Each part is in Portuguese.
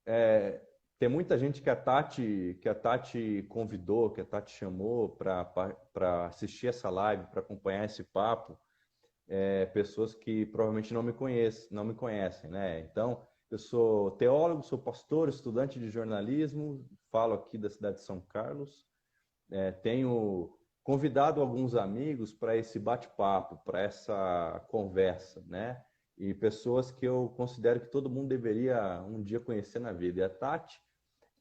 é, tem muita gente que a Tati convidou, que a Tati chamou para assistir essa live, para acompanhar esse papo, pessoas que provavelmente não me conhecem, né? Então, eu sou teólogo, sou pastor, estudante de jornalismo, falo aqui da cidade de São Carlos. Tenho convidado alguns amigos para esse bate-papo, para essa conversa, né? E pessoas que eu considero que todo mundo deveria um dia conhecer na vida. E a Tati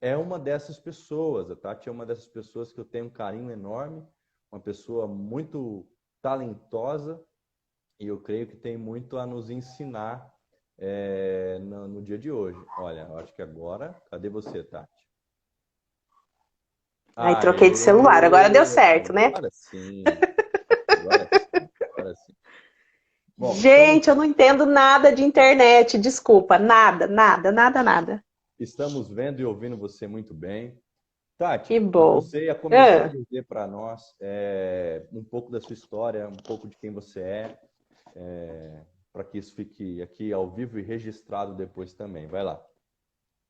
é uma dessas pessoas. A Tati é uma dessas pessoas que eu tenho um carinho enorme, uma pessoa muito talentosa, e eu creio que tem muito a nos ensinar no dia de hoje. Olha, eu acho que agora, cadê você, Tati? Aí troquei de celular, agora deu certo, né? Agora sim, agora sim, agora sim. Bom, Gente, eu não entendo nada de internet, desculpa, nada, nada, nada, nada. estamos vendo e ouvindo você muito bem. Tati, Que bom. você ia começar a Ah, dizer para nós um pouco da sua história, um pouco de quem você para que isso fique aqui ao vivo e registrado depois também. Vai lá.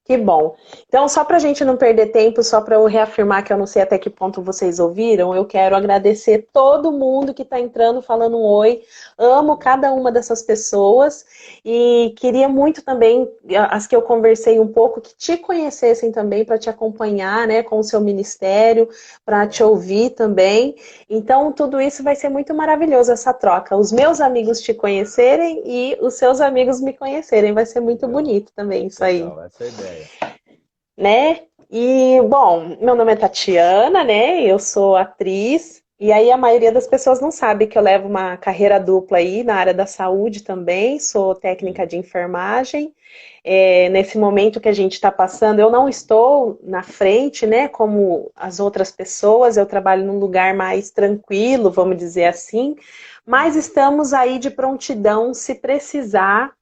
que bom. Então, só para a gente não perder tempo, só para eu reafirmar que eu não sei até que ponto vocês ouviram, eu quero agradecer todo mundo que está entrando falando um oi. Amo cada uma dessas pessoas e queria muito também, as que eu conversei um pouco, que te conhecessem também para te acompanhar, né, com o seu ministério, para te ouvir também. Então, tudo isso vai ser muito maravilhoso, essa troca. Os meus amigos te conhecerem e os seus amigos me conhecerem. Vai ser muito Legal, bonito também isso aí, legal, essa é a ideia. né? E, bom, meu nome é Tatiana, né? Eu sou atriz. E aí a maioria das pessoas não sabe que eu levo uma carreira dupla aí na área da saúde também. Sou técnica Sim, de enfermagem. Nesse momento que a gente está passando, eu não estou na frente, né? Como as outras pessoas. Eu trabalho num lugar mais tranquilo, vamos dizer assim. Mas uhum, estamos aí de prontidão se precisar,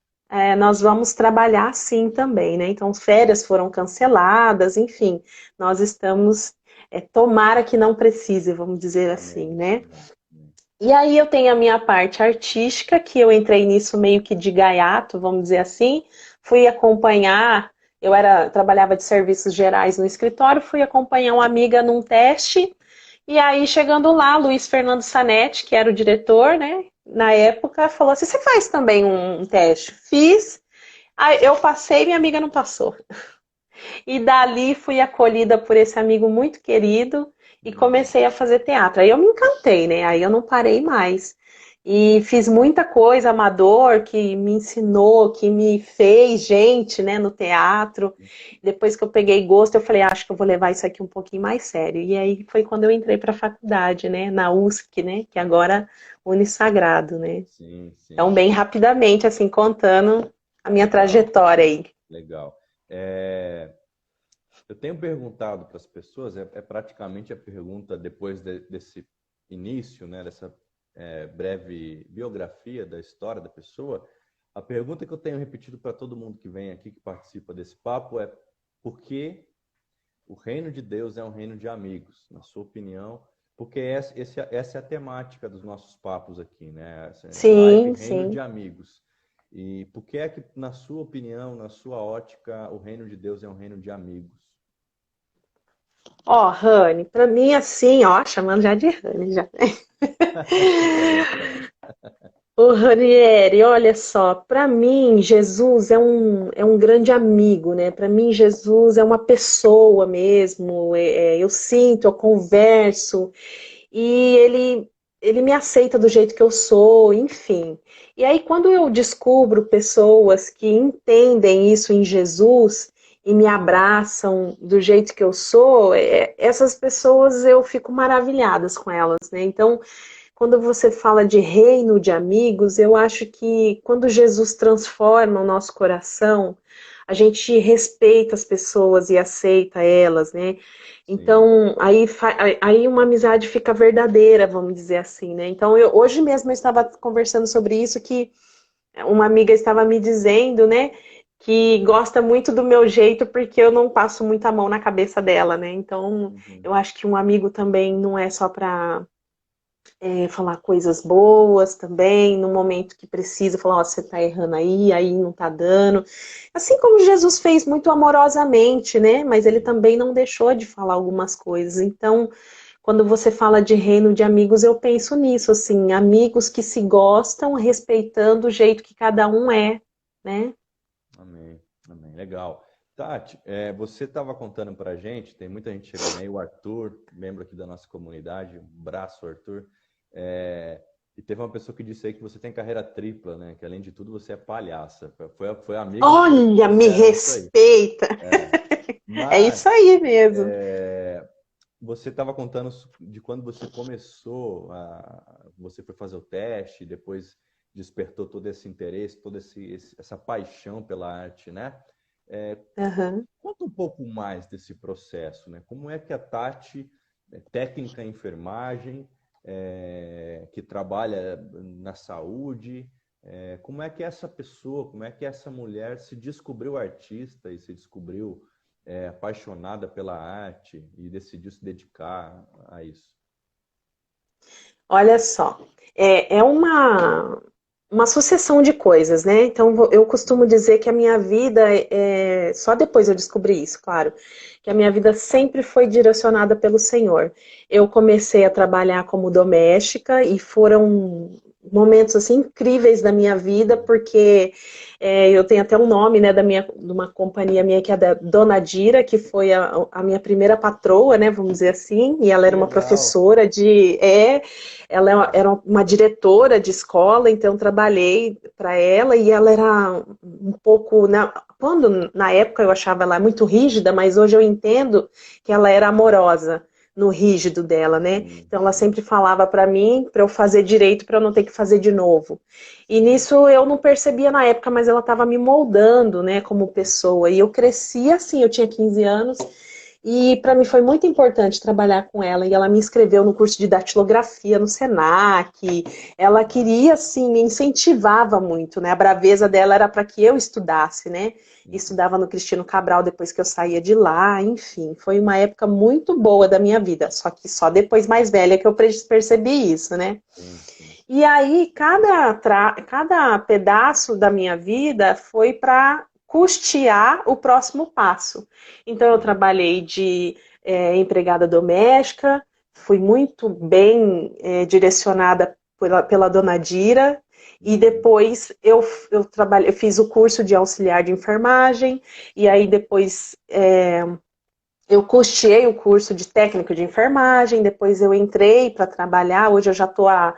nós vamos trabalhar sim também, né? Então, férias foram canceladas, enfim, nós estamos, tomara que não precise, vamos dizer assim, amém, né? amém, amém. E aí eu tenho a minha parte artística, que eu entrei nisso meio que de gaiato, vamos dizer assim, fui acompanhar, trabalhava de serviços gerais no escritório, fui acompanhar uma amiga num teste, e aí, chegando lá, Luiz Fernando Sanetti, que era o diretor, né, na época, falou assim: você faz também um teste? Fiz. Aí eu passei, minha amiga não passou. E dali fui acolhida por esse amigo muito querido e Uhum, comecei a fazer teatro. Aí eu me encantei, né? Aí eu não parei mais. E fiz muita coisa amador que me ensinou, que me fez gente, né, no teatro. Depois que eu peguei gosto, eu falei, acho que eu vou levar isso aqui um pouquinho mais sério. E aí foi quando eu entrei para a faculdade, né, na USC, né, que agora Unisagrado, né? sim, Então, sim. bem rapidamente, assim, contando a minha Legal, trajetória aí. legal. É, eu tenho perguntado para as pessoas, é praticamente a pergunta depois desse início, né, dessa breve biografia da história da pessoa. A pergunta que eu tenho repetido para todo mundo que vem aqui, que participa desse papo, é por que o reino de Deus é um reino de amigos, na sua opinião? Porque essa é a temática dos nossos papos aqui, né? Essa live Sim, Reino de sim. Amigos. E por que é que, na sua opinião, na sua ótica, o reino de Deus é um reino de amigos? Ó, Rani, pra mim assim, ó, chamando já de Rani já. Fica à vontade. Ô, Ranieri, olha só, pra mim Jesus é um grande amigo, né? Pra mim Jesus é uma pessoa mesmo. Eu sinto, eu converso e ele me aceita do jeito que eu sou, enfim. E aí quando eu descubro pessoas que entendem isso em Jesus e me abraçam do jeito que eu sou, essas pessoas eu fico maravilhadas com elas, né? Então quando você fala de reino de amigos, eu acho que quando Jesus transforma o nosso coração, a gente respeita as pessoas e aceita elas, né? Sim, Então, aí uma amizade fica verdadeira, vamos dizer assim, né? Então, hoje mesmo eu estava conversando sobre isso, que uma amiga estava me dizendo, né, que gosta muito do meu jeito porque eu não passo muita mão na cabeça dela, né? Então, uhum, eu acho que um amigo também não é só para falar coisas boas também, no momento que precisa, falar, ó, você tá errando aí não tá dando. Assim como Jesus fez muito amorosamente, né? Mas ele também não deixou de falar algumas coisas. Então, quando você fala de reino de amigos, eu penso nisso, assim, amigos que se gostam, respeitando o jeito que cada um é, né? Amém, amém. Legal. Tati, você estava contando para a gente, tem muita gente chegando aí, o Arthur, membro aqui da nossa comunidade, um abraço, Arthur. E teve uma pessoa que disse aí que você tem carreira tripla, né? Que além de tudo você é palhaça. Foi amigos que Olha, me disseram isso aí. respeita! É. É isso Mas aí mesmo. você estava contando de quando você você foi fazer o teste, depois despertou todo esse interesse, toda essa paixão pela arte, né? Uhum. Conta um pouco mais desse processo, né? Como é que a Tati, técnica em enfermagem, que trabalha na saúde, como é que essa pessoa, como é que essa mulher se descobriu artista e se descobriu apaixonada pela arte e decidiu se dedicar a isso? Olha só, é uma sucessão de coisas, né? Então, eu costumo dizer que a minha vida, só depois eu descobri isso, claro, que a minha vida sempre foi direcionada pelo Senhor. Eu comecei a trabalhar como doméstica e foram momentos assim incríveis da minha vida, porque eu tenho até um nome, né, de uma companhia minha que é da Dona Dira, que foi a minha primeira patroa, né, vamos dizer assim, e ela Que era uma legal! professora ela era uma diretora de escola, então trabalhei para ela e ela era um pouco, quando na época eu achava ela muito rígida, mas hoje eu entendo que ela era amorosa no rígido dela, né? Sim, Então ela sim, sempre falava para mim para eu fazer direito para eu não ter que fazer de novo. E sim. nisso eu não percebia na época, mas ela estava me moldando, né, como pessoa. E eu cresci assim, eu tinha 15 anos e para mim foi muito importante trabalhar com ela. E ela me inscreveu no curso de datilografia no Senac. Ela queria, assim, me incentivava muito, né? A braveza dela era para que eu estudasse, né? Uhum. Estudava no Cristino Cabral depois que eu saía de lá. Enfim, foi uma época muito boa da minha vida. Só que só depois mais velha que eu percebi isso, né? Sim, sim. E aí, cada pedaço da minha vida foi para custear o próximo passo. Então, eu Sim. trabalhei de empregada doméstica, fui muito bem direcionada pela dona Dira, e Uhum. depois eu fiz o curso de auxiliar de enfermagem, e aí depois eu custeei o curso de técnico de enfermagem, depois eu entrei para trabalhar, hoje eu já estou há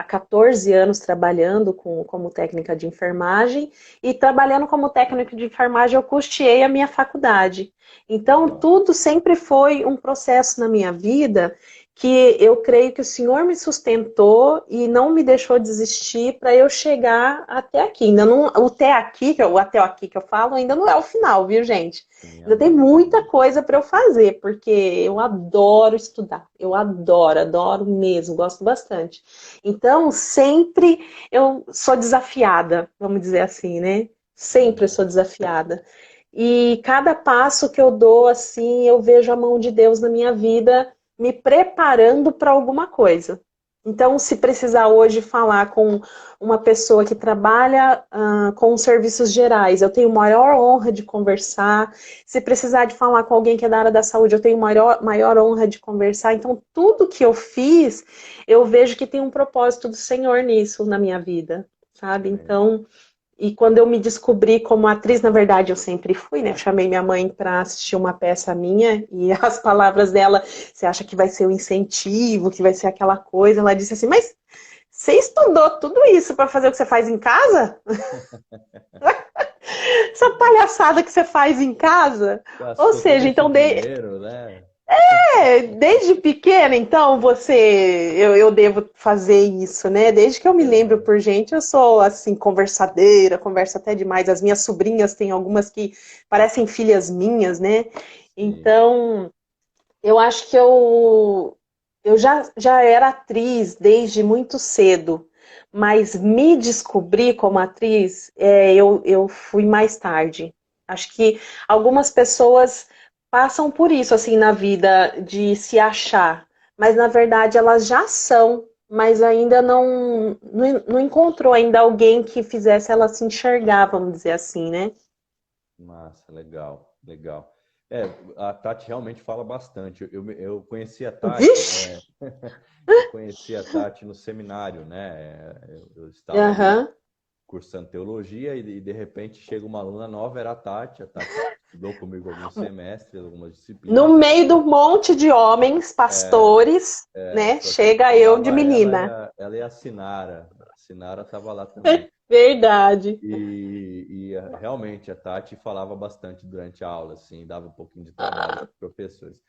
14 anos trabalhando como técnica de enfermagem, e trabalhando como técnico de enfermagem eu custeei a minha faculdade. Então, Legal. tudo sempre foi um processo na minha vida que eu creio que o Senhor me sustentou e não me deixou desistir para eu chegar até aqui. Ainda não, o até aqui que eu falo, ainda não é o final, viu, gente? Sim, Ainda tem amém, muita amém. coisa para eu fazer, porque eu adoro estudar. Eu adoro, adoro mesmo, gosto bastante. Então, sempre eu sou desafiada, vamos dizer assim, né? Sempre eu Uhum. sou desafiada. E cada passo que eu dou, assim, eu vejo a mão de Deus na minha vida me preparando para alguma coisa. Então, se precisar hoje falar com uma pessoa que trabalha com serviços gerais, eu tenho maior honra de conversar. Se precisar de falar com alguém que é da área da saúde, eu tenho maior honra de conversar. Então, tudo que eu fiz, eu vejo que tem um propósito do Senhor nisso na minha vida, sabe? Amém. Então, e quando eu me descobri como atriz, na verdade eu sempre fui, né? Chamei minha mãe para assistir uma peça minha e as palavras dela, você acha que vai ser um incentivo, que vai ser aquela coisa? Ela disse assim, mas você estudou tudo isso para fazer o que você faz em casa? Essa palhaçada que você faz em casa? Ou Gastou todo seja, esse então dinheiro, né? desde pequena, então, eu devo fazer isso, né? Desde que eu me lembro Aham. por gente, eu sou, assim, conversadeira, converso até demais. As minhas sobrinhas têm algumas que parecem filhas minhas, né? Sim. Então, eu acho que eu já era atriz desde muito cedo, mas me descobrir como atriz, eu fui mais tarde. Acho que algumas pessoas passam por isso, assim, na vida, de se achar, mas na verdade elas já são. mas ainda não encontrou ainda alguém que fizesse ela se enxergar, vamos dizer assim, né? Massa, legal, legal. É, a Tati realmente fala bastante. Eu conheci a Tati, Vixe! eu conheci a Tati no seminário, né? Eu estava ali Aham. cursando teologia e de repente chega uma aluna nova, era a Tati estudou comigo alguns semestres, algumas No disciplinas. meio do monte de homens, pastores, né? Só que Chega eu de faltava menina. ela e a Sinara. A Sinara estava lá também. Verdade. Realmente a Tati falava bastante durante a aula, assim, dava um pouquinho de trabalho para os professores.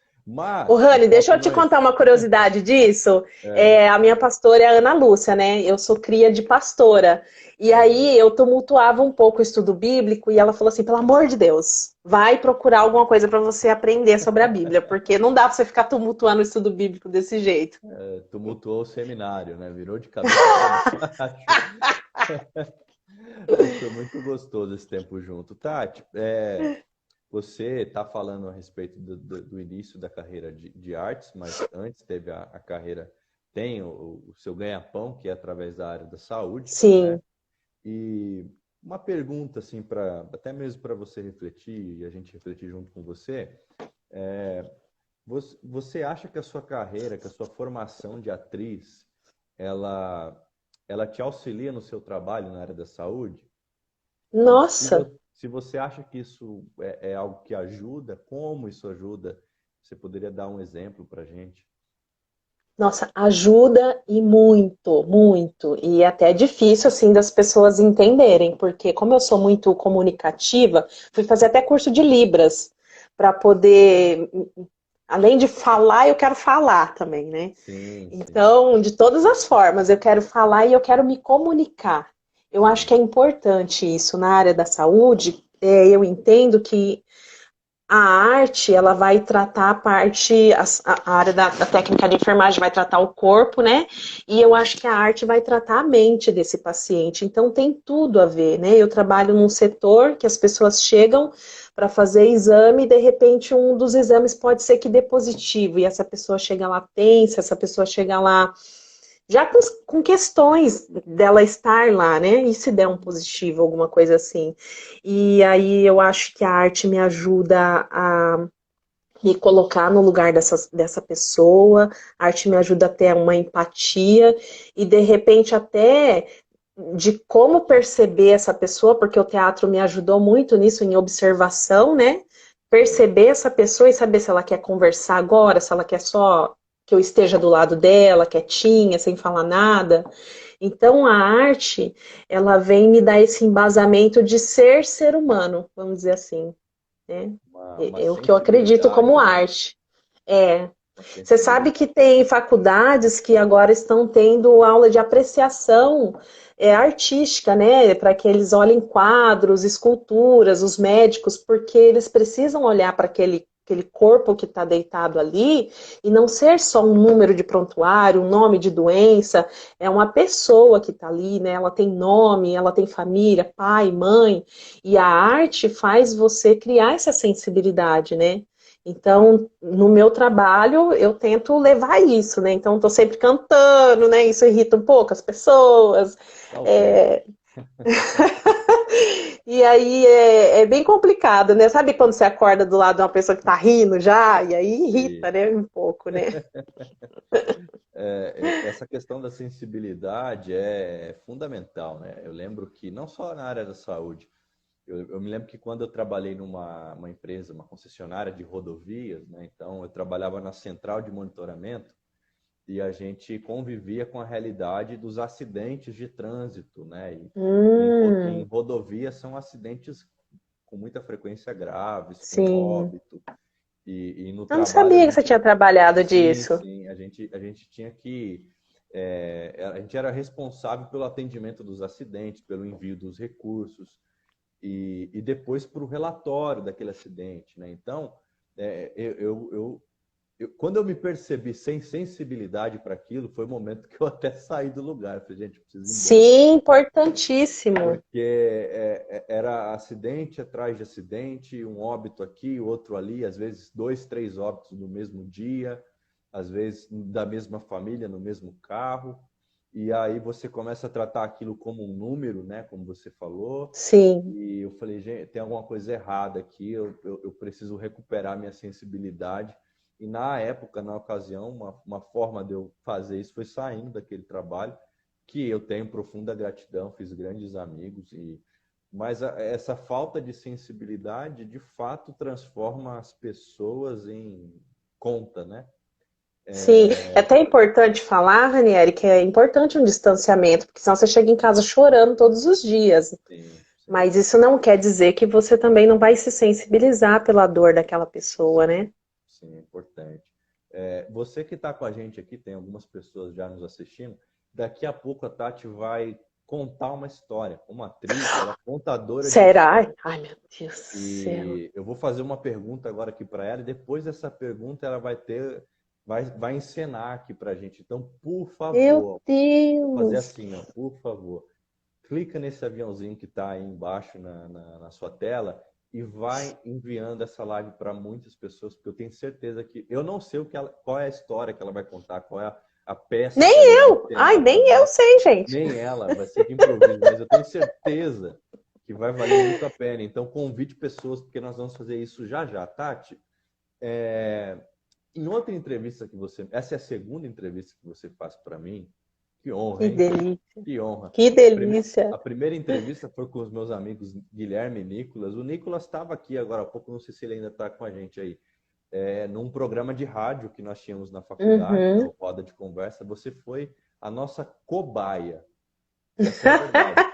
Ô, Mas o Rani, deixa foco eu te não é contar esse. uma curiosidade disso. É, A minha pastora é a Ana Lúcia, né? Eu sou cria de pastora. E aham. aí eu tumultuava um pouco o estudo bíblico e ela falou assim: pelo amor de Deus, vai procurar alguma coisa para você aprender sobre a Bíblia, porque não dá para você ficar tumultuando o estudo bíblico desse jeito. Tumultuou o seminário, né? Virou de cabeça para baixo. Mas foi muito gostoso esse tempo junto. Tati, você está falando a respeito do início da carreira de artes, mas antes teve a carreira, tem o seu ganha-pão, que é através da área da saúde, né? Sim. E uma pergunta, assim, até mesmo para você refletir e a gente refletir junto com você, você acha que a sua carreira, que a sua formação de atriz, ela, ela te auxilia no seu trabalho na área da saúde? E Nossa, se você acha que isso é algo que ajuda, como isso ajuda? Você poderia dar um exemplo para a gente? nossa, ajuda e muito, muito. E é até difícil, assim, das pessoas entenderem, porque como eu sou muito comunicativa, fui fazer até curso de Libras, para poder, além de falar, eu quero falar também, né? Sim, sim, Então, de todas as formas, eu quero falar e eu quero me comunicar. Eu acho que sim. é importante isso na área da saúde. Eu entendo que a arte, ela vai tratar a parte, a área da técnica de enfermagem vai tratar o corpo, né? E eu acho que a arte vai tratar a mente desse paciente. Então tem tudo a ver, né? Eu trabalho num setor que as pessoas chegam para fazer exame e de repente um dos exames pode ser que dê positivo e essa pessoa chega lá tensa, essa pessoa chega lá já com questões dela estar lá, né? E se der um positivo, alguma coisa assim. E aí eu acho que a arte me ajuda a me colocar no lugar dessa pessoa, a arte me ajuda a ter uma empatia e de repente até de como perceber essa pessoa, porque o teatro me ajudou muito nisso, em observação, né? Perceber essa pessoa e saber se ela quer conversar agora, se ela quer só que eu esteja do lado dela, quietinha, sem falar nada. Então a arte, ela vem me dar esse embasamento de ser humano, vamos dizer assim, né? Uma É o que eu acredito como sensibilidade, né? arte. É. Uma Você sabe sensibilidade. que tem faculdades que agora estão tendo aula de apreciação artística, né? Para que eles olhem quadros, esculturas, os médicos, porque eles precisam olhar para aquele corpo que está deitado ali e não ser só um número de prontuário, um nome de doença, é uma pessoa que está ali, né? Ela tem nome, ela tem família, pai, mãe, e a arte faz você criar essa sensibilidade, né? Então, no meu trabalho, eu tento levar isso, né? Então, estou sempre cantando, né? Isso irrita um pouco as pessoas. Tá ok. É... E aí é bem complicado, né? Sabe quando você acorda do lado de uma pessoa que tá rindo já? E aí irrita, E, né? Um pouco, né? essa questão da sensibilidade é fundamental, né? Eu lembro que não só na área da saúde, eu me lembro que quando eu trabalhei numa uma empresa, uma concessionária de rodovias, né? Então eu trabalhava na central de monitoramento e a gente convivia com a realidade dos acidentes de trânsito, né? Em Hum, rodovias são acidentes com muita frequência graves, com sim. óbito. E no Eu não trabalho a sabia que você gente, tinha trabalhado sim, disso. sim, a gente tinha que, a gente era responsável pelo atendimento dos acidentes, pelo envio dos recursos e depois para o relatório daquele acidente, né? Então, quando eu me percebi sem sensibilidade para aquilo, foi o momento que eu até saí do lugar. Eu falei, gente, eu preciso ir embora. Sim, importantíssimo. Porque era acidente atrás de acidente, um óbito aqui, outro ali, às vezes dois, três óbitos no mesmo dia. às vezes da mesma família, no mesmo carro, e aí você começa a tratar aquilo como um número, né? Como você falou. Sim, E eu falei, gente, tem alguma coisa errada aqui, eu preciso recuperar minha sensibilidade. E na época, na ocasião, uma forma de eu fazer isso foi saindo daquele trabalho, que eu tenho profunda gratidão, fiz grandes amigos, mas essa falta de sensibilidade, de fato, transforma as pessoas em conta, né? sim. É até importante falar, Ranieri, que é importante um distanciamento, porque senão você chega em casa chorando todos os dias. Sim, sim, Mas isso não quer dizer que você também não vai se sensibilizar pela dor daquela pessoa, sim, né? sim, é importante. Você que está com a gente aqui, tem algumas pessoas já nos assistindo, daqui a pouco a Tati vai contar uma história. Uma atriz, ela é contadora de Será? história. Ai, meu Deus do céu. E eu vou fazer uma pergunta agora aqui para ela, e depois dessa pergunta ela vai encenar aqui para a gente. Então, por Meu favor, vou fazer Deus. assim, ó, por favor, clica nesse aviãozinho que está aí embaixo na sua tela e vai enviando essa live para muitas pessoas, porque eu tenho certeza que eu não sei qual é a história que ela vai contar, qual é a peça que Nem ela irá eu. Ai, encenar para nem eu nós. sei, gente. Nem ela, vai ser de improviso, mas eu tenho certeza que vai valer muito a pena. Então, convide pessoas, porque nós vamos fazer isso já já. Tati, é, em outra entrevista que você... Essa é a segunda entrevista que você faz para mim. Que honra, Que hein? delícia. Que honra. Que delícia. A primeira entrevista foi com os meus amigos Guilherme e Nicolas. O Nicolas estava aqui agora há pouco, não sei se ele ainda está com a gente aí. Num programa de rádio que nós tínhamos na faculdade, Uhum. no Roda de Conversa. Você foi a nossa cobaia. Essa é a verdade,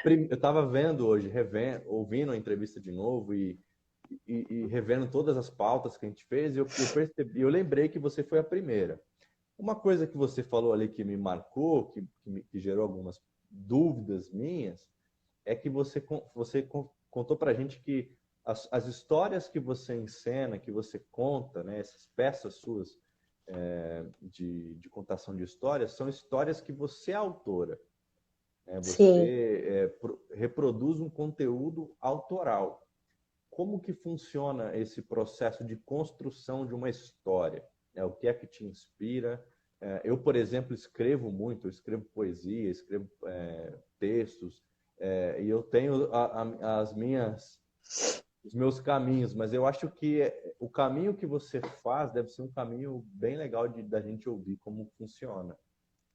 porque eu estava vendo hoje, ouvindo a entrevista de novo e revendo todas as pautas que a gente fez, e eu percebi, eu lembrei que você foi a primeira. Uma coisa que você falou ali que me marcou, que gerou algumas dúvidas minhas, é que você contou para a gente que as histórias que você encena, que você conta, né, essas peças suas, de contação de histórias, são histórias que você é autora. Sim. Você reproduz um conteúdo autoral. Como que funciona esse processo de construção de uma história? O que é que te inspira? Eu, por exemplo, escrevo muito, eu escrevo poesia, escrevo textos, e eu tenho os meus caminhos, mas eu acho que o caminho que você faz deve ser um caminho bem legal da gente ouvir como funciona.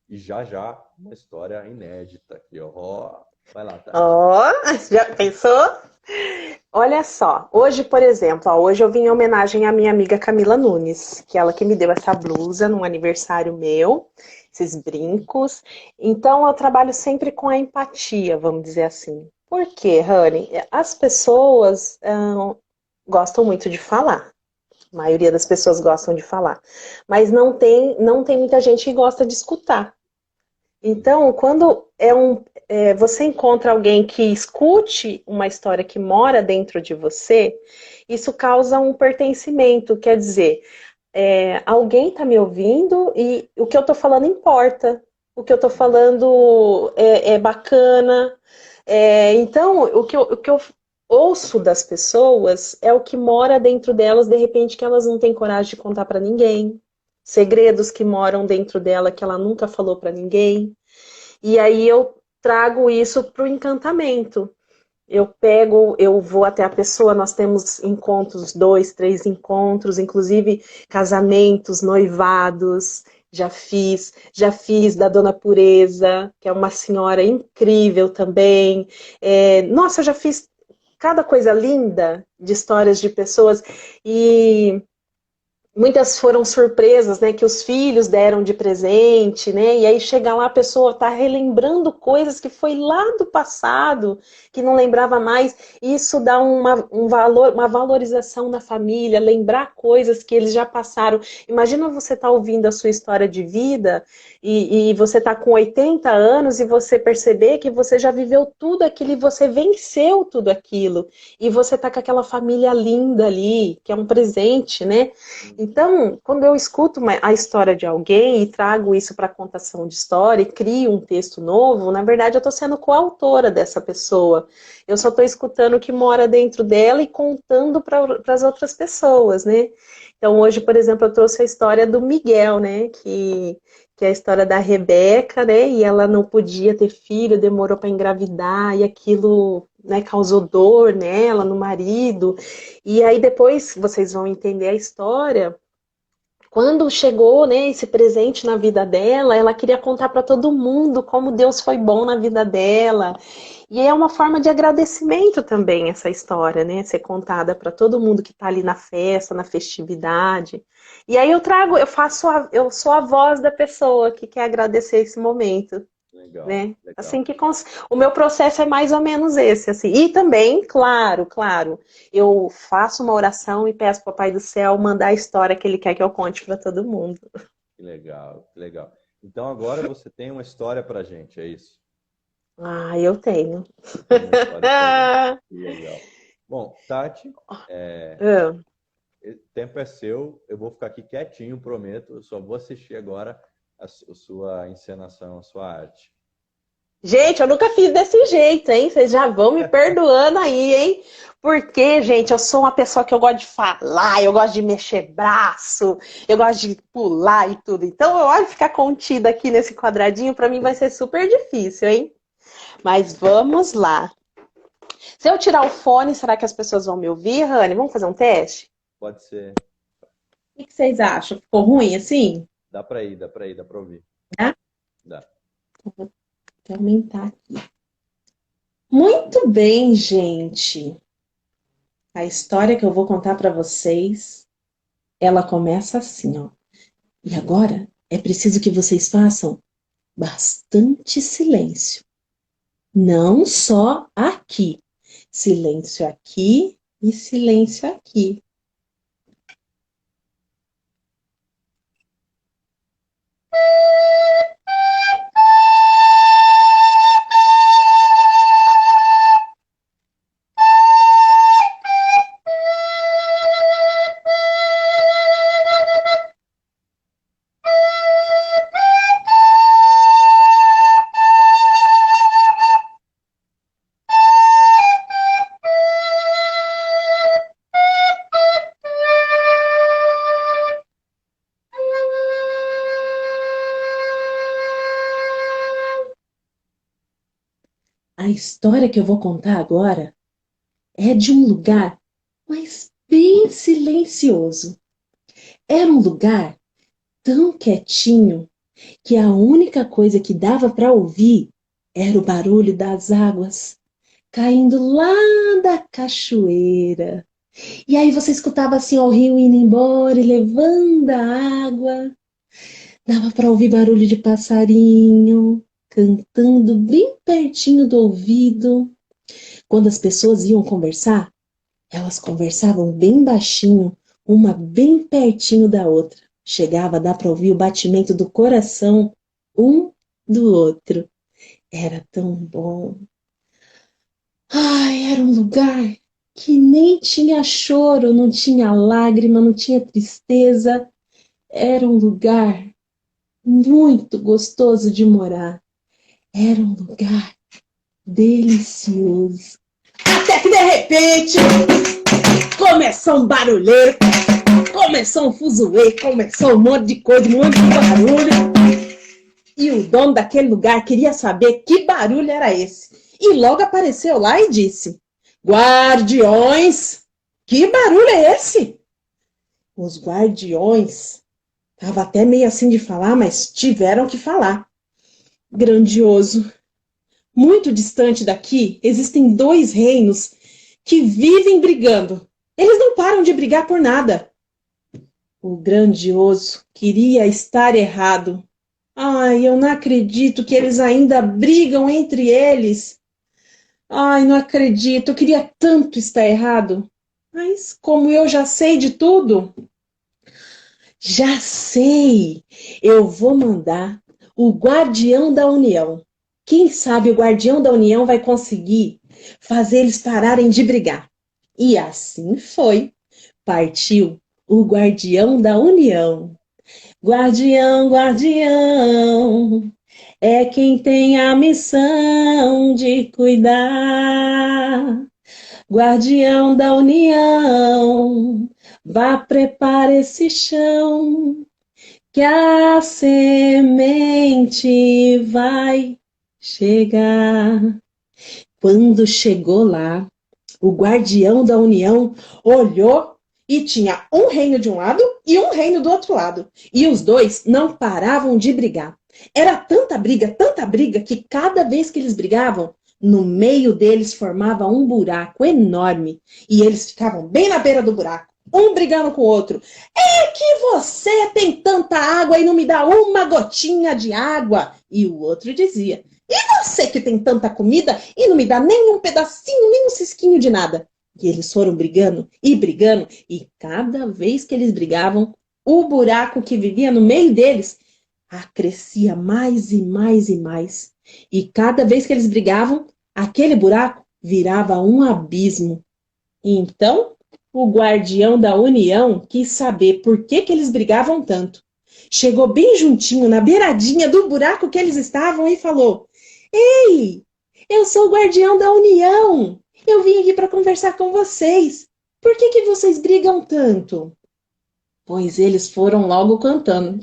E já já, uma história inédita aqui, ó. Vai lá, Tati. Ó, já pensou? Olha só, hoje, por exemplo, ó, hoje eu vim em homenagem à minha amiga Camila Nunes, que ela que me deu essa blusa num aniversário meu, esses brincos. Então eu trabalho sempre com a empatia, vamos dizer assim. Por quê, Rani? As pessoas gostam muito de falar. A maioria das pessoas gostam de falar. Mas não tem muita gente que gosta de escutar. Então, quando você encontra alguém que escute uma história que mora dentro de você, isso causa um pertencimento, quer dizer, alguém está me ouvindo e o que eu estou falando importa, o que eu estou falando é bacana. Então, o que eu ouço das pessoas é o que mora dentro delas, de repente, que elas não têm coragem de contar para ninguém. Segredos que moram dentro dela que ela nunca falou para ninguém. E aí eu trago isso para o encantamento. Eu vou até a pessoa, nós temos encontros, 2, 3 encontros, inclusive casamentos, noivados, já fiz da Dona Pureza, que é uma senhora incrível também. Nossa, eu já fiz cada coisa linda de histórias de pessoas e muitas foram surpresas, né, que os filhos deram de presente, né, e aí chega lá a pessoa tá relembrando coisas que foi lá do passado, que não lembrava mais, isso dá um valor, uma valorização na família, lembrar coisas que eles já passaram. Imagina você tá ouvindo a sua história de vida e você tá com 80 anos e você perceber que você já viveu tudo aquilo e você venceu tudo aquilo, e você tá com aquela família linda ali, que é um presente, né? Então, quando eu escuto a história de alguém e trago isso para contação de história e crio um texto novo, na verdade eu estou sendo coautora dessa pessoa. Eu só estou escutando o que mora dentro dela e contando para as outras pessoas, né? Então, hoje, por exemplo, eu trouxe a história do Miguel, né? Que é a história da Rebeca, né? E ela não podia ter filho, demorou para engravidar, e aquilo, né, causou dor nela, no marido. E aí depois vocês vão entender a história. Quando chegou, né, esse presente na vida dela, ela queria contar para todo mundo como Deus foi bom na vida dela. E é uma forma de agradecimento também essa história, né, ser contada para todo mundo que está ali na festa, na festividade. E aí eu sou a voz da pessoa que quer agradecer esse momento, Legal, né? legal. Assim que o meu processo é mais ou menos esse, assim. E também, claro, eu faço uma oração e peço para o Papai do Céu mandar a história que ele quer que eu conte para todo mundo. Que legal, que legal. Então agora você tem uma história pra gente, é isso? Ah, eu tenho. Tem uma história pra gente. Que legal. Bom, Tati, o tempo é seu. Eu vou ficar aqui quietinho, prometo. Eu só vou assistir agora a sua encenação, a sua arte. Gente, eu nunca fiz desse jeito, hein? Vocês já vão me perdoando aí, hein? Porque, gente, eu sou uma pessoa que eu gosto de falar, eu gosto de mexer braço, eu gosto de pular e tudo. Então, eu olho ficar contida aqui nesse quadradinho, para mim vai ser super difícil, hein? Mas vamos lá. Se eu tirar o fone, será que as pessoas vão me ouvir, Rani? Vamos fazer um teste? Pode ser. O que vocês acham? Ficou ruim assim? Dá pra ir, dá pra ir, dá pra ouvir. Dá? Dá. Vou até aumentar aqui. Muito bem, gente. A história que eu vou contar para vocês, ela começa assim, ó. E agora é preciso que vocês façam bastante silêncio. Não só aqui. Silêncio aqui e silêncio aqui. A história que eu vou contar agora é de um lugar, mas bem silencioso. Era um lugar tão quietinho que a única coisa que dava para ouvir era o barulho das águas caindo lá da cachoeira. E aí você escutava assim o rio indo embora e levando a água. Dava para ouvir barulho de passarinho cantando bem pertinho do ouvido. Quando as pessoas iam conversar, elas conversavam bem baixinho, uma bem pertinho da outra. Chegava a dar para ouvir o batimento do coração um do outro. Era tão bom. Ai, era um lugar que nem tinha choro, não tinha lágrima, não tinha tristeza. Era um lugar muito gostoso de morar. Era um lugar delicioso. Até que de repente começou um barulheiro, começou um fuzuê, começou um monte de coisa, um monte de barulho. E o dono daquele lugar queria saber que barulho era esse. E logo apareceu lá e disse: Guardiões, que barulho é esse? Os guardiões, estava até meio assim de falar, mas tiveram que falar. Grandioso. Muito distante daqui, existem dois reinos que vivem brigando. Eles não param de brigar por nada. O grandioso queria estar errado. Ai, eu não acredito que eles ainda brigam entre eles. Ai, não acredito, eu queria tanto estar errado. Mas como eu já sei de tudo, já sei, eu vou mandar o Guardião da União. Quem sabe o Guardião da União vai conseguir fazer eles pararem de brigar. E assim foi. Partiu o guardião da união. Guardião, guardião, é quem tem a missão de cuidar. Guardião da união, vá preparar esse chão, que a semente vai chegar. Quando chegou lá, o guardião da união olhou e tinha um reino de um lado e um reino do outro lado. E os dois não paravam de brigar. Era tanta briga, que cada vez que eles brigavam, no meio deles formava um buraco enorme. E eles ficavam bem na beira do buraco, um brigando com o outro. É que você tem tanta água e não me dá uma gotinha de água. E o outro dizia, e você que tem tanta comida e não me dá nem um pedacinho, nem um cisquinho de nada. E eles foram brigando, e cada vez que eles brigavam, o buraco que vivia no meio deles crescia mais e mais e mais. E cada vez que eles brigavam, aquele buraco virava um abismo. Então, o guardião da união quis saber por que eles brigavam tanto. Chegou bem juntinho, na beiradinha do buraco que eles estavam e falou, ei, eu sou o guardião da união. Eu vim aqui para conversar com vocês. Por que vocês brigam tanto? Pois eles foram logo contando.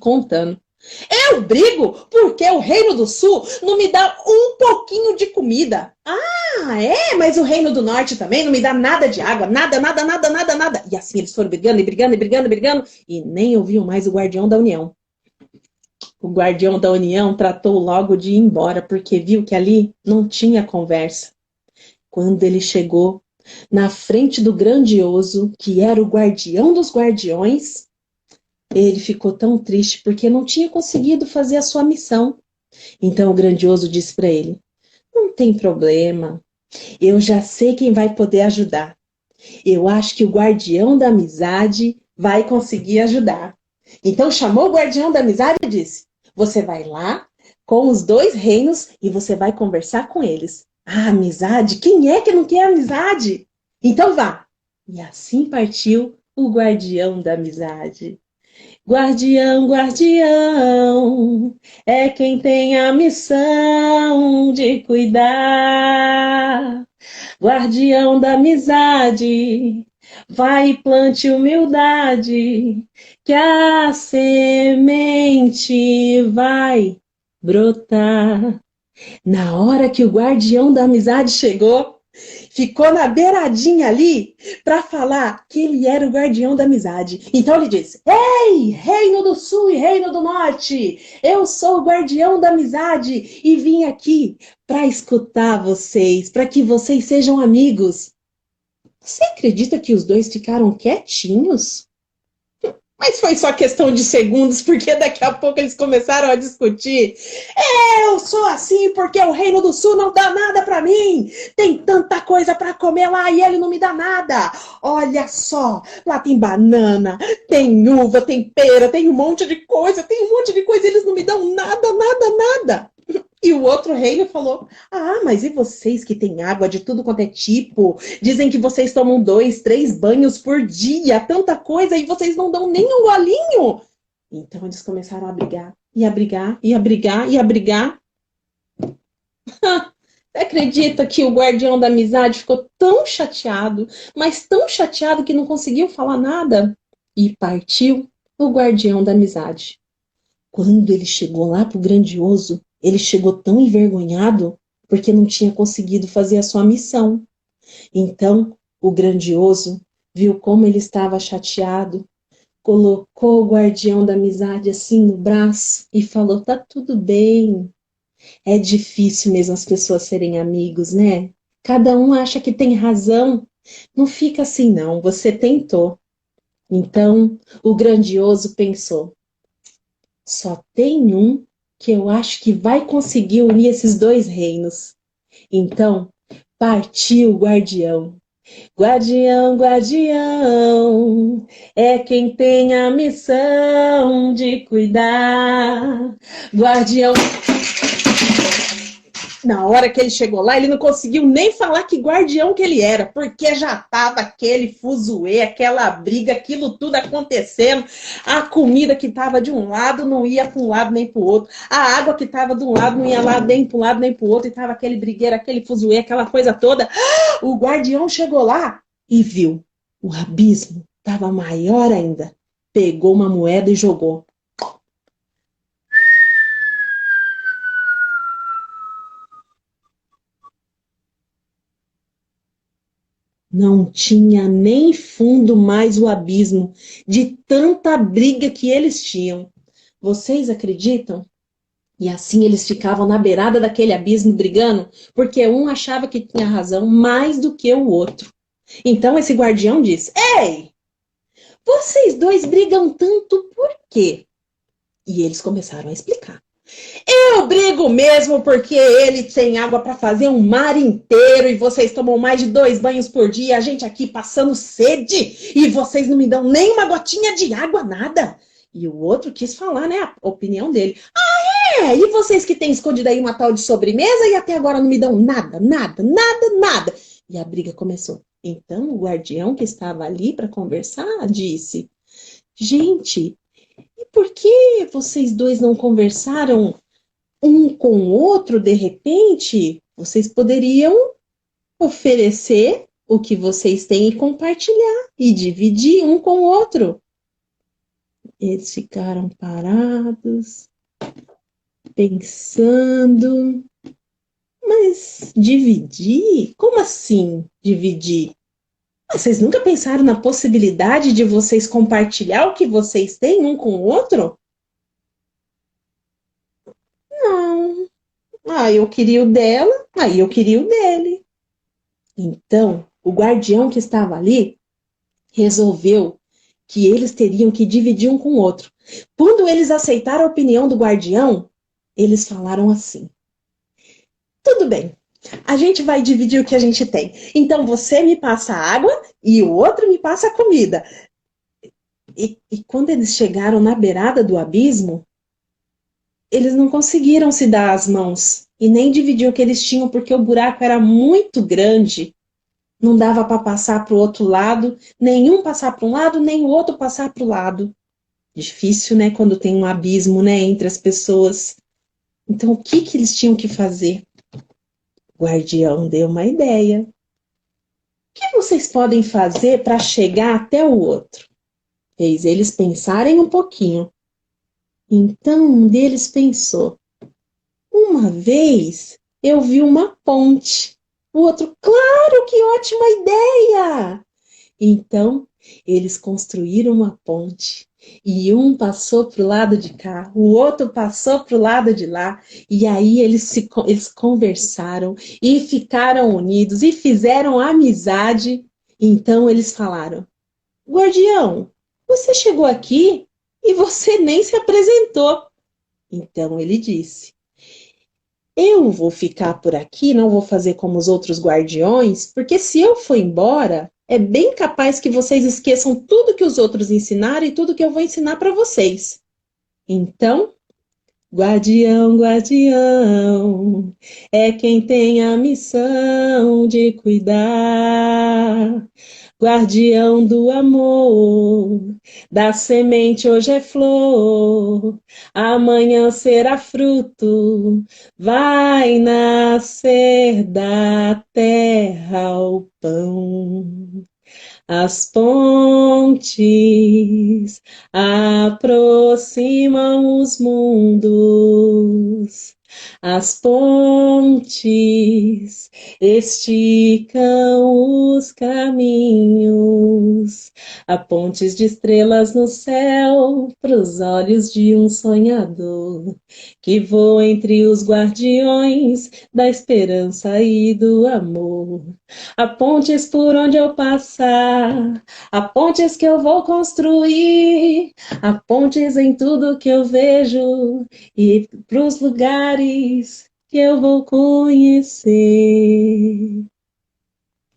Eu brigo porque o Reino do Sul não me dá um pouquinho de comida. Mas o Reino do Norte também não me dá nada de água. Nada. E assim eles foram brigando, e nem ouviam mais o guardião da união. O guardião da união tratou logo de ir embora, porque viu que ali não tinha conversa. Quando ele chegou na frente do grandioso, que era o guardião dos guardiões, ele ficou tão triste porque não tinha conseguido fazer a sua missão. Então o grandioso disse para ele, não tem problema, eu já sei quem vai poder ajudar. Eu acho que o guardião da amizade vai conseguir ajudar. Então chamou o guardião da amizade e disse, você vai lá com os dois reinos e você vai conversar com eles. Amizade? Quem é que não quer amizade? Então vá. E assim partiu o guardião da amizade. Guardião, guardião, é quem tem a missão de cuidar. Guardião da amizade, vai e plante humildade, que a semente vai brotar. Na hora que o guardião da amizade chegou, ficou na beiradinha ali para falar que ele era o guardião da amizade. Então ele disse, ei, Reino do Sul e Reino do Norte, eu sou o guardião da amizade e vim aqui para escutar vocês, para que vocês sejam amigos. Você acredita que os dois ficaram quietinhos? Mas foi só questão de segundos, porque daqui a pouco eles começaram a discutir. Eu sou assim porque o Reino do Sul não dá nada para mim. Tem tanta coisa para comer lá e ele não me dá nada. Olha só, lá tem banana, tem uva, tem pera, tem um monte de coisa, eles não me dão nada. E o outro reino falou, mas e vocês que têm água de tudo quanto é tipo? Dizem que vocês tomam 2, 3 banhos por dia, tanta coisa, e vocês não dão nem um golinho. Então eles começaram a brigar, a brigar. Você acredita que o guardião da amizade ficou tão chateado, mas tão chateado que não conseguiu falar nada? E partiu o guardião da amizade. Quando ele chegou lá pro grandioso, ele chegou tão envergonhado porque não tinha conseguido fazer a sua missão. Então, o grandioso viu como ele estava chateado, colocou o guardião da amizade assim no braço e falou, tá tudo bem. É difícil mesmo as pessoas serem amigos, né? Cada um acha que tem razão. Não fica assim não, você tentou. Então, o grandioso pensou, só tem um que eu acho que vai conseguir unir esses dois reinos. Então, partiu o guardião. Guardião, guardião, é quem tem a missão de cuidar. Guardião... Na hora que ele chegou lá, ele não conseguiu nem falar que guardião que ele era, porque já tava aquele fuzuê, aquela briga, aquilo tudo acontecendo. A comida que tava de um lado não ia para um lado nem para o outro. A água que tava de um lado não ia lá nem para um lado nem para o outro. E tava aquele brigueiro, aquele fuzuê, aquela coisa toda. O guardião chegou lá e viu. O abismo tava maior ainda. Pegou uma moeda e jogou. Não tinha nem fundo mais o abismo, de tanta briga que eles tinham. Vocês acreditam? E assim eles ficavam na beirada daquele abismo brigando, porque um achava que tinha razão mais do que o outro. Então esse guardião disse: Ei, vocês dois brigam tanto por quê? E eles começaram a explicar. Eu brigo mesmo porque ele tem água para fazer um mar inteiro e vocês tomam mais de 2 banhos por dia, a gente aqui passando sede e vocês não me dão nem uma gotinha de água, nada. E o outro quis falar, né, a opinião dele. Ah, é? E vocês que têm escondido aí uma tal de sobremesa e até agora não me dão nada, nada, nada, nada. E a briga começou. Então o guardião que estava ali para conversar disse: Gente, e por que vocês dois não conversaram um com o outro, de repente, vocês poderiam oferecer o que vocês têm e compartilhar e dividir um com o outro. Eles ficaram parados, pensando. Mas dividir? Como assim dividir? Vocês nunca pensaram na possibilidade de vocês compartilhar o que vocês têm um com o outro? Não. Ah, eu queria o dela, aí eu queria o dele. Então, o guardião que estava ali resolveu que eles teriam que dividir um com o outro. Quando eles aceitaram a opinião do guardião, eles falaram assim: tudo bem, a gente vai dividir o que a gente tem. Então você me passa a água e o outro me passa a comida. E quando eles chegaram na beirada do abismo, eles não conseguiram se dar as mãos e nem dividir o que eles tinham, porque o buraco era muito grande. Não dava para passar para o outro lado, nenhum passar para um lado, nem o outro passar para o lado. Difícil, né, quando tem um abismo, né, entre as pessoas. Então, o que que eles tinham que fazer? O guardião deu uma ideia. O que vocês podem fazer para chegar até o outro? Fez eles pensarem um pouquinho. Então, um deles pensou: uma vez eu vi uma ponte. O outro, claro, que ótima ideia! Então, eles construíram uma ponte e um passou para o lado de cá, o outro passou para o lado de lá, e aí eles conversaram e ficaram unidos e fizeram amizade. Então, eles falaram: Guardião, você chegou aqui e você nem se apresentou. Então, ele disse: Eu vou ficar por aqui, não vou fazer como os outros guardiões, porque se eu for embora, é bem capaz que vocês esqueçam tudo que os outros ensinaram e tudo que eu vou ensinar para vocês. Então, guardião, guardião, é quem tem a missão de cuidar. Guardião do amor, da semente hoje é flor, amanhã será fruto, vai nascer da terra o pão. As pontes aproximam os mundos, as pontes esticam os caminhos, há pontes de estrelas no céu para os olhos de um sonhador que voa entre os guardiões da esperança e do amor. Há pontes por onde eu passar, há pontes que eu vou construir, há pontes em tudo que eu vejo e pros lugares que eu vou conhecer.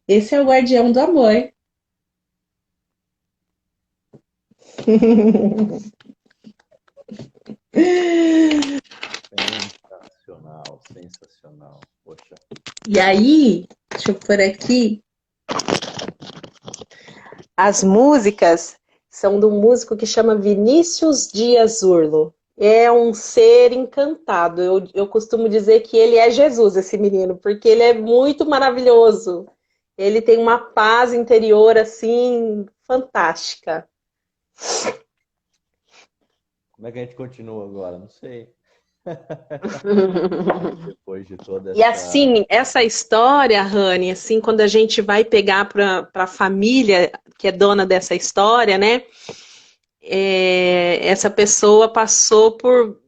Esse é o guardião do amor. Sensacional, sensacional. Poxa, E aí, deixa eu por aqui, as músicas são de um músico que chama Vinícius Dias Urlo. É um ser encantado. Eu costumo dizer que ele é Jesus, esse menino, porque ele é muito maravilhoso. Ele tem uma paz interior assim fantástica. como é que a gente continua agora? Não sei. Depois de toda E essa. assim, essa história, Rani, assim, quando a gente vai pegar para a família que é dona dessa história, né? Essa pessoa passou por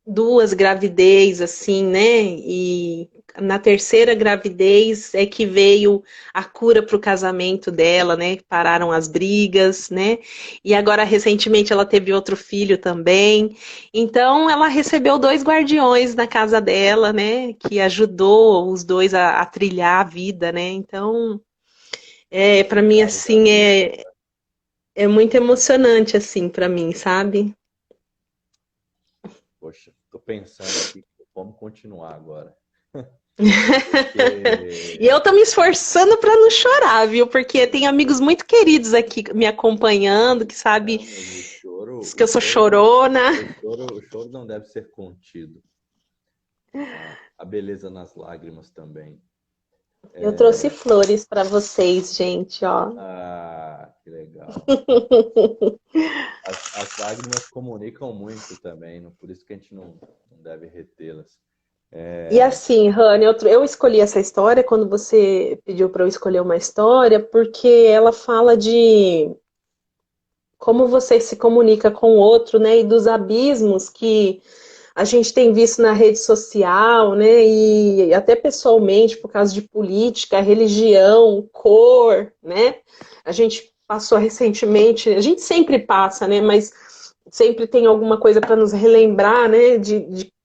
duas gravidez, assim, né? E na terceira gravidez é que veio a cura para o casamento dela, né? Pararam as brigas, né? E agora, recentemente, ela teve outro filho também. Então, ela recebeu dois guardiões na casa dela, né? Que ajudou os dois a trilhar a vida, né? Então, para mim, Cuidaram da assim, vida. é muito emocionante, assim, para mim, sabe? Poxa, estou pensando aqui, vamos continuar agora. Porque. E eu tô me esforçando para não chorar, viu? Porque tem amigos muito queridos aqui me acompanhando, que sabe Não, mas o choro, que eu sou chorona. o choro não deve ser contido. A beleza nas lágrimas também. Eu trouxe flores para vocês, gente, ó. Ah, que legal. As lágrimas comunicam muito também, por isso que a gente não deve retê-las. E É, assim, Rani, eu escolhi essa história quando você pediu para eu escolher uma história, porque ela fala de como você se comunica com o outro, né? E dos abismos que a gente tem visto na rede social, né? E até pessoalmente, por causa de política, religião, cor, né? A gente passou recentemente, a gente sempre passa, né? Mas sempre tem alguma coisa para nos relembrar, né?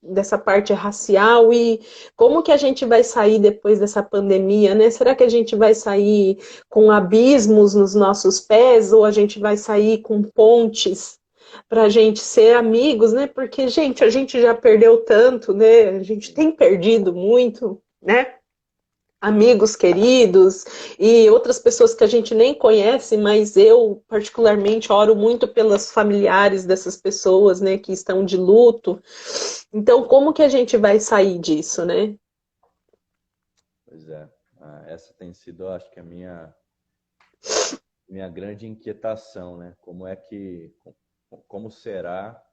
Dessa parte racial e como que a gente vai sair depois dessa pandemia, né? Será que a gente vai sair com abismos nos nossos pés ou a gente vai sair com pontes para a gente ser amigos, né? Porque, gente, a gente já perdeu tanto, né? A gente tem perdido muito, né? Amigos queridos e outras pessoas que a gente nem conhece, mas eu particularmente oro muito pelas familiares dessas pessoas, né, que estão de luto. Então, como que a gente vai sair disso, né? pois é. Essa tem sido, acho que, a minha grande inquietação, né? Como será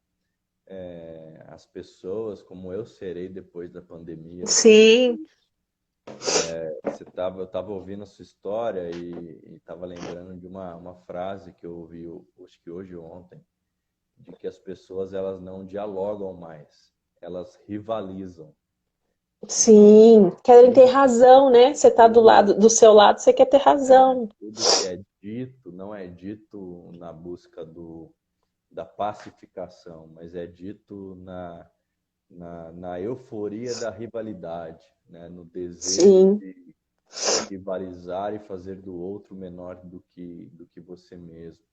as pessoas, como eu serei depois da pandemia? Sim, Eu estava ouvindo a sua história e estava lembrando de uma frase que eu ouvi, acho que hoje ou ontem, de que as pessoas elas não dialogam mais, elas rivalizam. Então, sim, querem ter tudo que, razão, né? Você tá do tudo, lado, do seu lado, você quer ter razão. tudo que é dito não é dito na busca da pacificação, mas é dito na euforia da rivalidade, né? No desejo Sim, de rivalizar e fazer do outro menor do que você mesmo.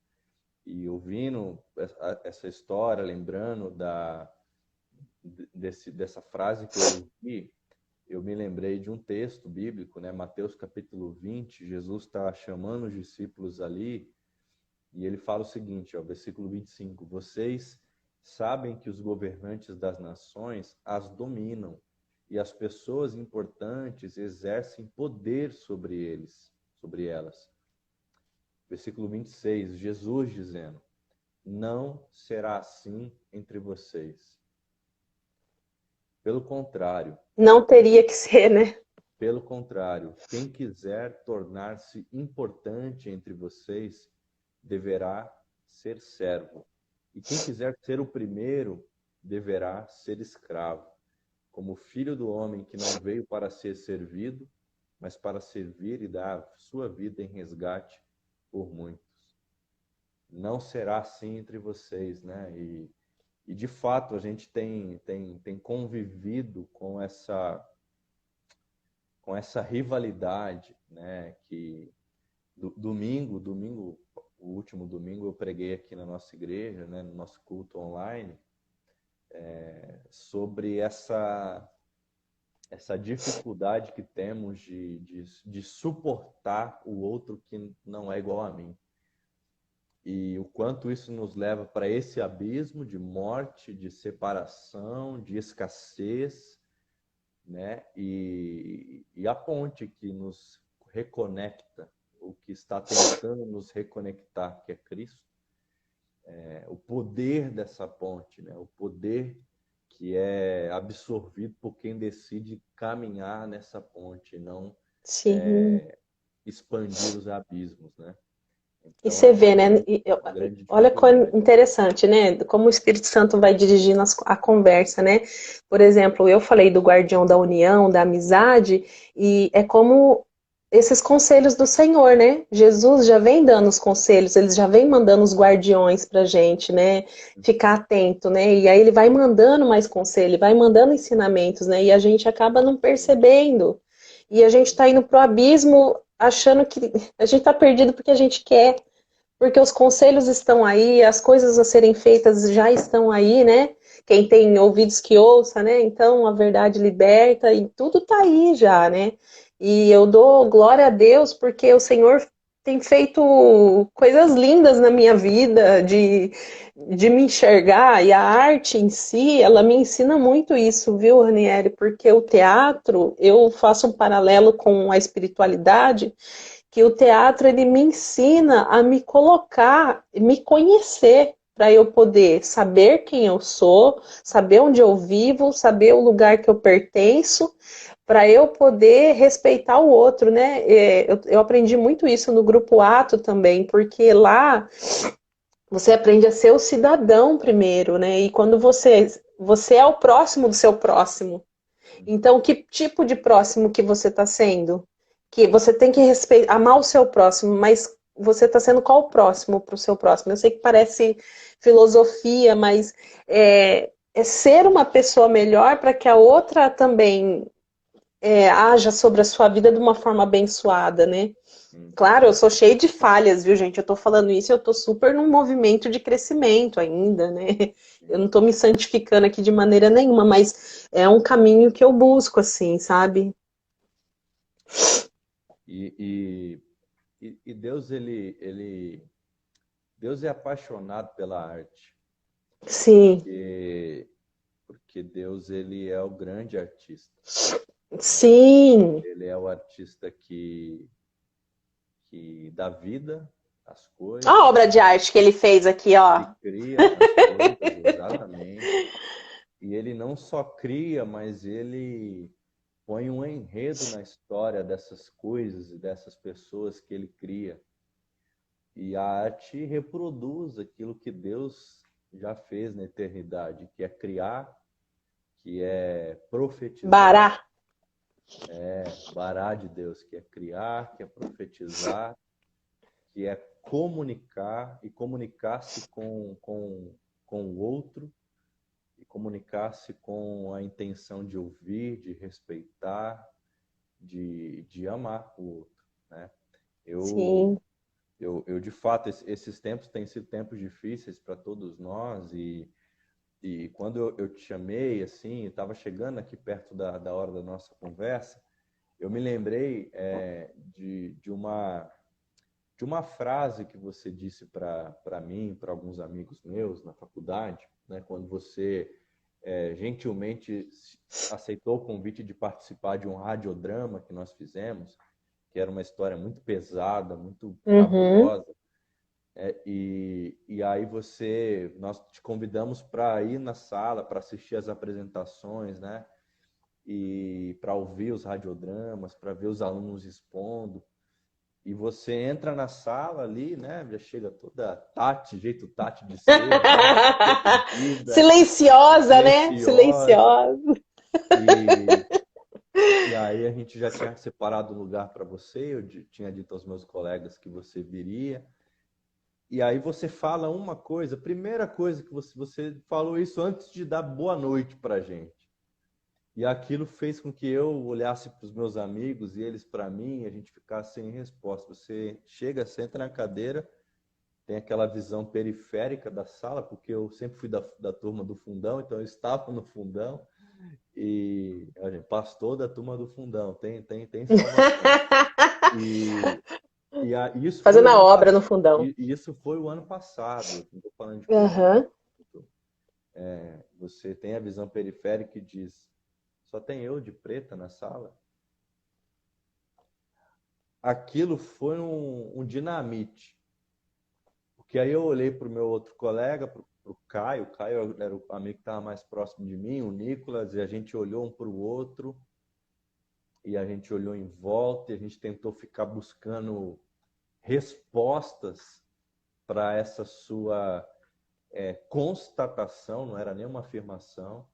E ouvindo essa história, lembrando dessa frase que eu ouvi, eu me lembrei de um texto bíblico, né? Mateus capítulo 20, Jesus está chamando os discípulos ali e ele fala o seguinte, ó, versículo 25: vocês sabem que os governantes das nações as dominam e as pessoas importantes exercem poder sobre elas. Versículo 26, Jesus dizendo: não será assim entre vocês. Pelo contrário, não teria que ser, né? pelo contrário, quem quiser tornar-se importante entre vocês deverá ser servo. E quem quiser ser o primeiro deverá ser escravo, como filho do homem que não veio para ser servido, mas para servir e dar sua vida em resgate por muitos. Não será assim entre vocês, né? E de fato a gente tem convivido com essa rivalidade, né? Que domingo, o último domingo eu preguei aqui na nossa igreja, né? No nosso culto online, sobre essa dificuldade que temos de suportar o outro que não é igual a mim. E o quanto isso nos leva para esse abismo de morte, de separação, de escassez, né? E a ponte que nos reconecta, o que está tentando nos reconectar, que é Cristo, o poder dessa ponte, né? O poder que é absorvido por quem decide caminhar nessa ponte, não Sim. expandir os abismos, né? E Então você é vê, né? uma grande Olha que dificuldade. interessante, né? Como o Espírito Santo vai dirigindo a conversa, né? Por exemplo, eu falei do guardião da união, da amizade, e é como esses conselhos do Senhor, né? Jesus já vem dando os conselhos, ele já vem mandando os guardiões pra gente, né? Ficar atento, né? E aí ele vai mandando mais conselho, vai mandando ensinamentos, né? E a gente acaba não percebendo. E a gente tá indo pro abismo achando que a gente tá perdido porque a gente quer, porque os conselhos estão aí, as coisas a serem feitas já estão aí, né? Quem tem ouvidos que ouça, né? Então a verdade liberta e tudo tá aí já, né? E eu dou glória a Deus porque o Senhor tem feito coisas lindas na minha vida, de me enxergar, e a arte em si, ela me ensina muito isso, viu, Ranieri? Porque o teatro, eu faço um paralelo com a espiritualidade, que o teatro ele me ensina a me colocar, me conhecer, para eu poder saber quem eu sou, saber onde eu vivo, saber o lugar que eu pertenço, para eu poder respeitar o outro, né? Eu aprendi muito isso no grupo Ato também, porque lá você aprende a ser o cidadão primeiro, né? E quando você é o próximo do seu próximo, então, que tipo de próximo que você está sendo? Que você tem que respeitar, amar o seu próximo, mas você está sendo qual o próximo para o seu próximo? Eu sei que parece filosofia, mas é ser uma pessoa melhor para que a outra também haja sobre a sua vida de uma forma abençoada, né? Claro, eu sou cheia de falhas, viu, gente? Eu tô falando isso, eu tô super num movimento de crescimento ainda, né? Eu não tô me santificando aqui de maneira nenhuma, mas é um caminho que eu busco, assim, sabe? E, e Deus, Deus é apaixonado pela arte, Sim, porque, porque Deus, ele é o grande artista. sim. Ele é o artista que dá vida às Olha a coisas, obra de arte que ele fez aqui, que ó. cria as coisas, exatamente. E ele não só cria, mas ele põe um enredo na história dessas coisas e dessas pessoas que ele cria. E a arte reproduz aquilo que Deus já fez na eternidade, que é criar, que é profetizar, Bará. bará de Deus, que é criar, que é profetizar, que é comunicar e comunicar-se com o outro e comunicar-se com a intenção de ouvir, de respeitar, de amar o outro, né? Eu, Sim. eu de fato, esses tempos têm sido tempos difíceis para todos nós e quando eu te chamei, assim, estava chegando aqui perto da hora da nossa conversa, eu me lembrei de uma frase que você disse para mim, para alguns amigos meus na faculdade, né, quando você gentilmente aceitou o convite de participar de um radiodrama que nós fizemos, que era uma história muito pesada, muito Uhum. cabulosa. E aí nós te convidamos para ir na sala, para assistir as apresentações, né? E para ouvir os radiodramas, para ver os alunos expondo. E você entra na sala ali, né? Já chega toda Tati, jeito Tati de ser, né? Perdida, Silenciosa, né? silenciosa. Silenciosa. E, e aí a gente já tinha separado o lugar para você, tinha dito aos meus colegas que você viria. E aí você fala uma coisa, primeira coisa que você falou isso antes de dar boa noite para a gente. E aquilo fez com que eu olhasse para os meus amigos e eles para mim, e a gente ficasse sem resposta. Você chega, senta na cadeira, tem aquela visão periférica da sala, porque eu sempre fui da turma do fundão, então eu estava no fundão. E, olha, pastor da turma do fundão, tem salvação. E, isso foi Fazendo o a ano obra no passado. fundão. Isso foi o ano passado. Não estou falando de coisa Aham. recente. Você tem a visão periférica e diz: só tem eu de preta na sala? Aquilo foi um dinamite. Porque aí eu olhei para o meu outro colega, para o Caio. O Caio era o amigo que estava mais próximo de mim, o Nicolas, e a gente olhou um para o outro, e a gente olhou em volta, e a gente tentou ficar buscando respostas para essa sua constatação, não era nenhuma afirmação.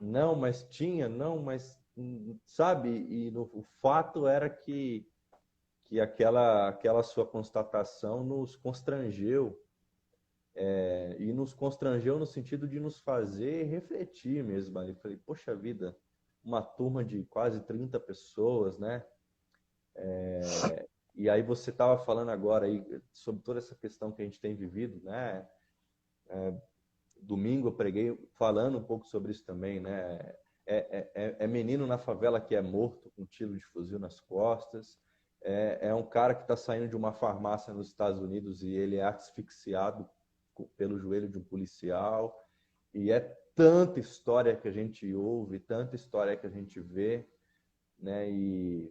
Não, mas tinha, não, mas sabe? E o fato era que aquela sua constatação nos constrangeu, e nos constrangeu no sentido de nos fazer refletir mesmo. Ali falei, poxa vida, uma turma de quase 30 pessoas, né? E aí você estava falando agora aí sobre toda essa questão que a gente tem vivido, né? Domingo eu preguei falando um pouco sobre isso também, né? É menino na favela que é morto com um tiro de fuzil nas costas. É um cara que está saindo de uma farmácia nos Estados Unidos e ele é asfixiado pelo joelho de um policial. E é tanta história que a gente ouve, tanta história que a gente vê, né? E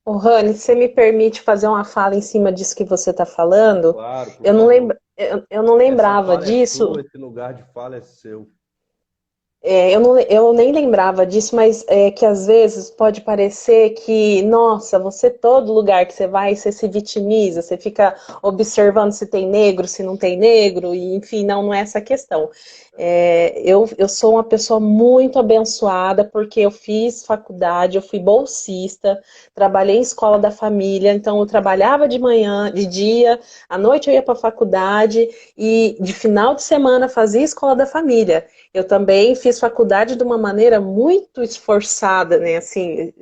Ô, Rani, você me permite fazer uma fala em cima disso que você está falando? claro, por Eu não favor, lembro, eu não essa lembrava fala é disso. sua, esse lugar de fala é seu. Eu nem lembrava disso, mas é que às vezes pode parecer que, nossa, você todo lugar que você vai, você se vitimiza, você fica observando se tem negro, se não tem negro, e enfim, não é essa a questão. Eu sou uma pessoa muito abençoada porque eu fiz faculdade, eu fui bolsista, trabalhei em escola da família, então eu trabalhava de manhã, de dia, à noite eu ia para a faculdade e de final de semana fazia escola da família. Eu também fiz faculdade de uma maneira muito esforçada, né? Assim,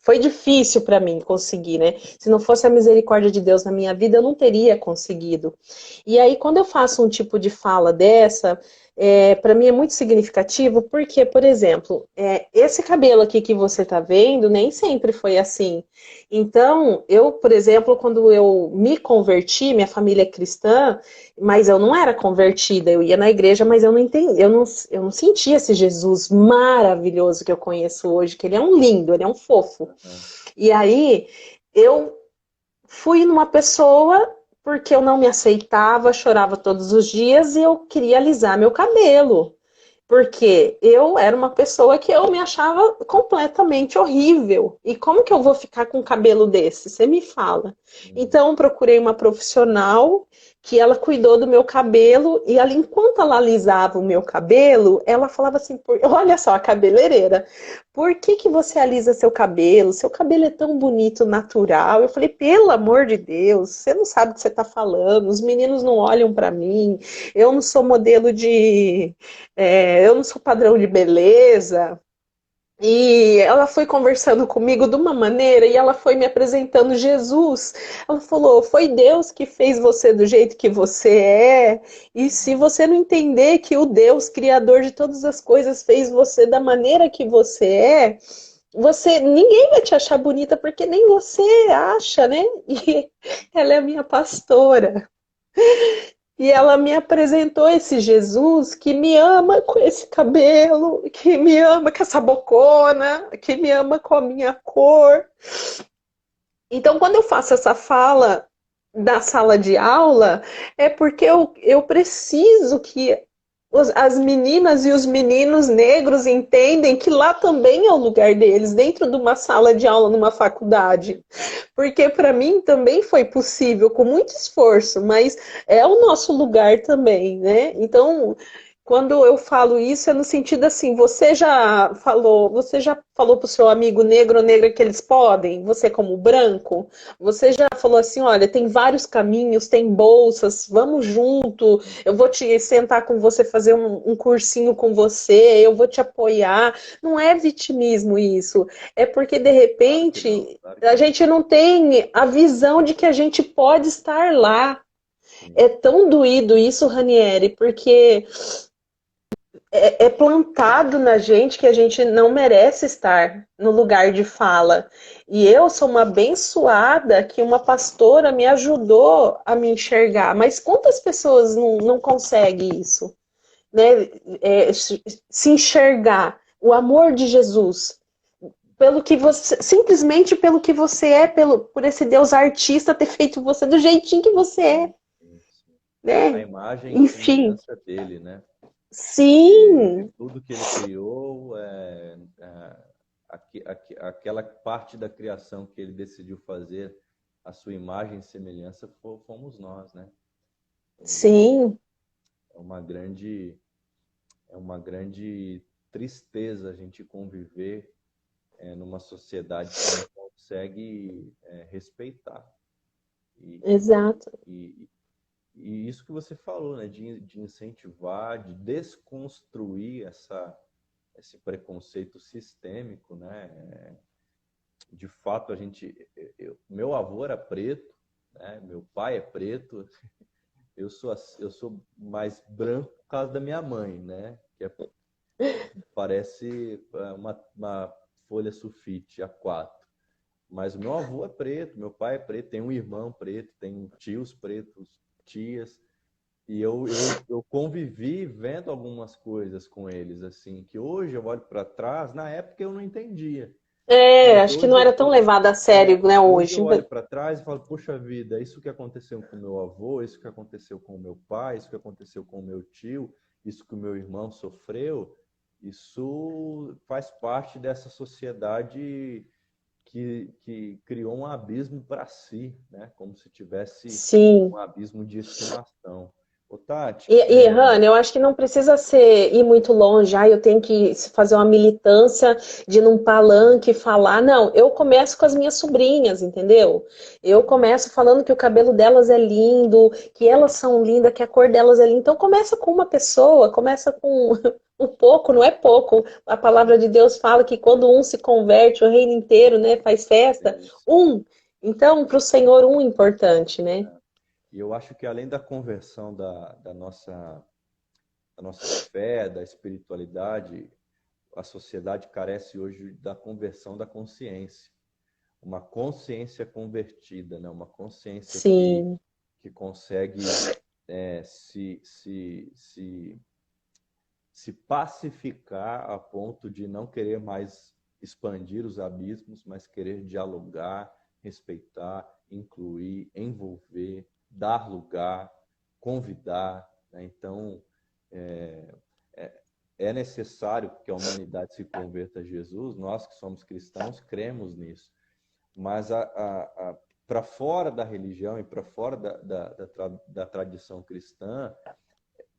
foi difícil para mim conseguir, né? Se não fosse a misericórdia de Deus na minha vida, eu não teria conseguido. E aí, quando eu faço um tipo de fala dessa, para mim é muito significativo, porque, por exemplo, esse cabelo aqui que você está vendo, nem sempre foi assim. Então, eu, por exemplo, quando eu me converti, minha família é cristã, mas eu não era convertida, eu ia na igreja, mas eu não entendi, eu não sentia esse Jesus maravilhoso que eu conheço hoje, que ele é um lindo, ele é um fofo. Né? E aí eu fui numa pessoa porque eu não me aceitava, chorava todos os dias e eu queria alisar meu cabelo. Porque eu era uma pessoa que eu me achava completamente horrível. E como que eu vou ficar com um cabelo desse? Você me fala. Uhum. Então, procurei uma profissional que ela cuidou do meu cabelo e ela, enquanto ela alisava o meu cabelo, ela falava assim, olha só, a cabeleireira, por que que você alisa seu cabelo? Seu cabelo é tão bonito, natural. Eu falei, pelo amor de Deus, você não sabe o que você está falando, os meninos não olham para mim, eu não sou modelo de eu não sou padrão de beleza. E ela foi conversando comigo de uma maneira e ela foi me apresentando Jesus. Ela falou: foi Deus que fez você do jeito que você é. E se você não entender que o Deus, Criador de todas as coisas, fez você da maneira que você é, ninguém vai te achar bonita porque nem você acha, né? E ela é a minha pastora. E ela me apresentou esse Jesus que me ama com esse cabelo, que me ama com essa bocona, que me ama com a minha cor. Então, quando eu faço essa fala da sala de aula, é porque eu preciso que as meninas e os meninos negros entendem que lá também é o lugar deles, dentro de uma sala de aula, numa faculdade. Porque para mim também foi possível, com muito esforço, mas é o nosso lugar também, né? Então, quando eu falo isso, é no sentido assim, você já falou para o seu amigo negro ou negra que eles podem, você como branco, você já falou assim, olha, tem vários caminhos, tem bolsas, vamos junto, eu vou te sentar com você, fazer um cursinho com você, eu vou te apoiar. Não é vitimismo isso, é porque de Claro que não, repente claro que a não. gente não tem a visão de que a gente pode estar lá. Sim. É tão doído isso, Ranieri, porque é plantado na gente que a gente não merece estar no lugar de fala. E eu sou uma abençoada que uma pastora me ajudou a me enxergar. Mas quantas pessoas não conseguem isso? Né? Se enxergar o amor de Jesus pelo que você, simplesmente pelo que você é, por esse Deus artista ter feito você do jeitinho que você é, A né? imagem e Enfim, semelhança dele, né? sim, Tudo que ele criou, aquela parte da criação que ele decidiu fazer, a sua imagem e semelhança, fomos nós, né? sim, É uma grande, é uma grande tristeza a gente conviver numa sociedade que não consegue respeitar. E, exato. e, e isso que você falou, né? De incentivar, de desconstruir esse preconceito sistêmico, né? De fato, meu avô era preto, né? Meu pai é preto, eu sou mais branco por causa da minha mãe, né? Parece uma folha sulfite A4. Mas o meu avô é preto, meu pai é preto, tem um irmão preto, tem tios pretos, tias. E eu convivi vendo algumas coisas com eles, assim, que hoje eu olho para trás, na época eu não entendia. É, Mas acho que não era tão levado a sério, né, hoje hoje. eu olho para trás e falo, puxa vida, isso que aconteceu com o meu avô, isso que aconteceu com o meu pai, isso que aconteceu com o meu tio, isso que o meu irmão sofreu, isso faz parte dessa sociedade que criou um abismo para si, né? Como se tivesse Sim. um abismo de estimação. Ô, Tati, Hanna, eu acho que não precisa ir muito longe, eu tenho que fazer uma militância de ir num palanque falar. Não, eu começo com as minhas sobrinhas, entendeu? Eu começo falando que o cabelo delas é lindo, que elas são lindas, que a cor delas é linda. Então começa com uma pessoa, começa com um pouco, não é pouco. A palavra de Deus fala que quando um se converte, o reino inteiro, né, faz festa. isso. Um. Então, para o Senhor, um importante, né? E eu acho que além da conversão da nossa fé, da espiritualidade, a sociedade carece hoje da conversão da consciência. Uma consciência convertida, né? Uma consciência Sim, que consegue é, se, se, se, se pacificar a ponto de não querer mais expandir os abismos, mas querer dialogar, respeitar, incluir, envolver, dar lugar, convidar, né? Então, é, é necessário que a humanidade se converta a Jesus. Nós que somos cristãos cremos nisso. Mas para fora da religião e para fora da tradição cristã,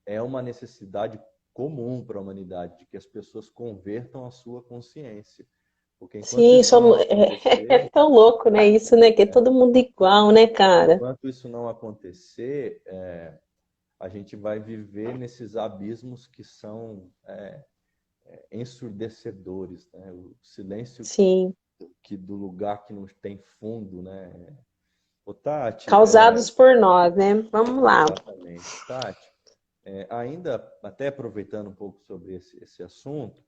é uma necessidade comum para a humanidade, de que as pessoas convertam a sua consciência. Porque enquanto sim, isso não somos... é acontecer, tão louco, né? Isso, né? Que é todo mundo igual, né, cara? enquanto isso não acontecer, a gente vai viver nesses abismos que são ensurdecedores, né? O silêncio Sim. do lugar que não tem fundo, né? O Tati, Causados por nós, né? Vamos lá. exatamente. Tati, ainda até aproveitando um pouco sobre esse assunto,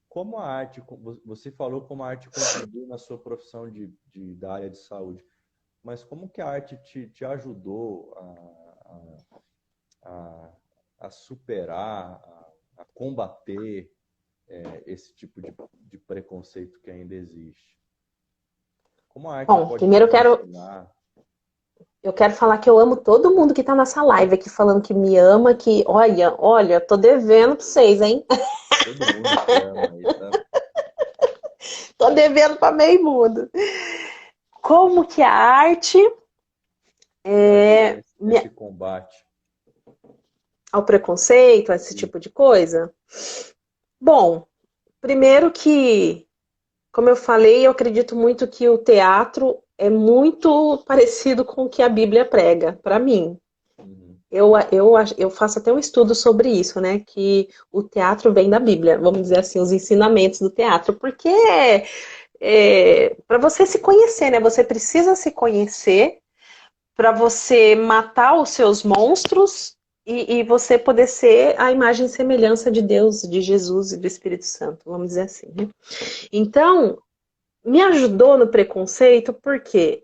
como a arte, você falou como a arte contribui na sua profissão da área de saúde, mas como que a arte te ajudou a, a superar, a combater esse tipo de preconceito que ainda existe? Como a arte Bom, pode primeiro nos ensinar? eu quero falar que eu amo todo mundo que tá nessa live aqui falando que me ama, que, olha, tô devendo pra vocês, hein? Todo mundo te ama aí, tá? Tô devendo pra meio mundo. Como que a arte Te ajuda é nesse combate. ao preconceito, a esse E, tipo de coisa? Bom, primeiro que, como eu falei, eu acredito muito que o teatro é muito parecido com o que a Bíblia prega, para mim. uhum, Eu faço até um estudo sobre isso, né? Que o teatro vem da Bíblia, vamos dizer assim, os ensinamentos do teatro, porque para você se conhecer, né? Você precisa se conhecer para você matar os seus monstros e você poder ser a imagem e semelhança de Deus, de Jesus e do Espírito Santo, vamos dizer assim, né? Então, me ajudou no preconceito porque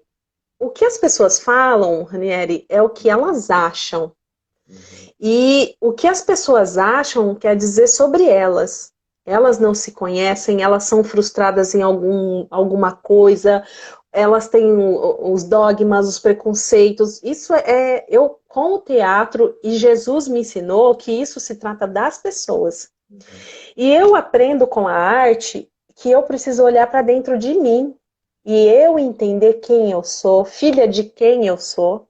o que as pessoas falam, Ranieri, é o que elas acham. Uhum. E o que as pessoas acham quer dizer sobre elas. Elas não se conhecem, elas são frustradas em alguma coisa, elas têm os dogmas, os preconceitos. Isso eu com o teatro, e Jesus me ensinou que isso se trata das pessoas. Uhum. E eu aprendo com a arte que eu preciso olhar para dentro de mim e eu entender quem eu sou, filha de quem eu sou,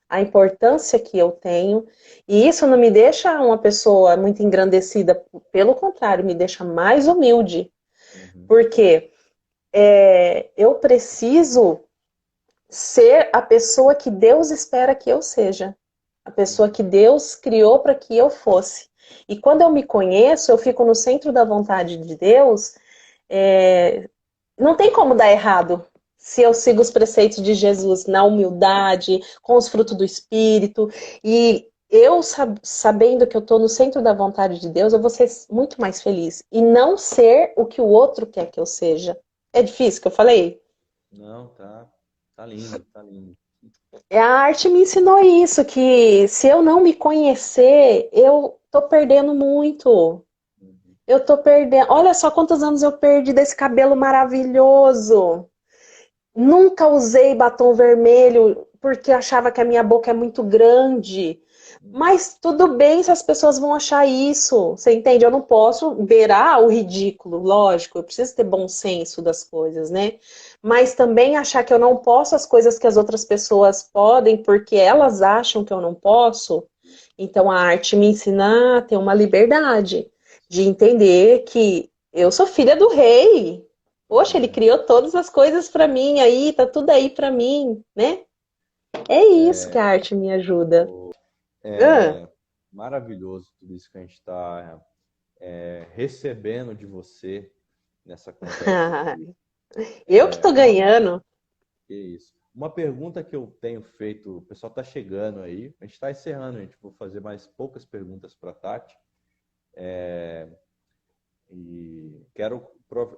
a importância que eu tenho. E isso não me deixa uma pessoa muito engrandecida, pelo contrário, me deixa mais humilde, Uhum. porque eu preciso ser a pessoa que Deus espera que eu seja, a pessoa Uhum. que Deus criou para que eu fosse. E quando eu me conheço, eu fico no centro da vontade de Deus, não tem como dar errado se eu sigo os preceitos de Jesus na humildade, com os frutos do Espírito. E eu, sabendo que eu estou no centro da vontade de Deus, eu vou ser muito mais feliz. E não ser o que o outro quer que eu seja. É difícil que eu falei? Não, tá lindo, tá lindo. A arte me ensinou isso, que se eu não me conhecer, eu tô perdendo muito. Uhum. Eu tô perdendo. Olha só quantos anos eu perdi desse cabelo maravilhoso. Nunca usei batom vermelho porque achava que a minha boca é muito grande. Uhum. Mas tudo bem se as pessoas vão achar isso. Você entende? Eu não posso beirar o ridículo, lógico. Eu preciso ter bom senso das coisas, né? Mas também achar que eu não posso as coisas que as outras pessoas podem porque elas acham que eu não posso. Então a arte me ensina a ter uma liberdade de entender que eu sou filha do rei. Poxa, ele criou todas as coisas para mim aí, tá tudo aí para mim, né? É isso que É, a arte me ajuda. Ah. é maravilhoso tudo isso que a gente está recebendo de você nessa conversa aqui. Eu que tô Uma, ganhando. que isso. Uma pergunta que eu tenho feito, o pessoal está chegando aí, a gente está encerrando, a gente vou fazer mais poucas perguntas para a Tati. E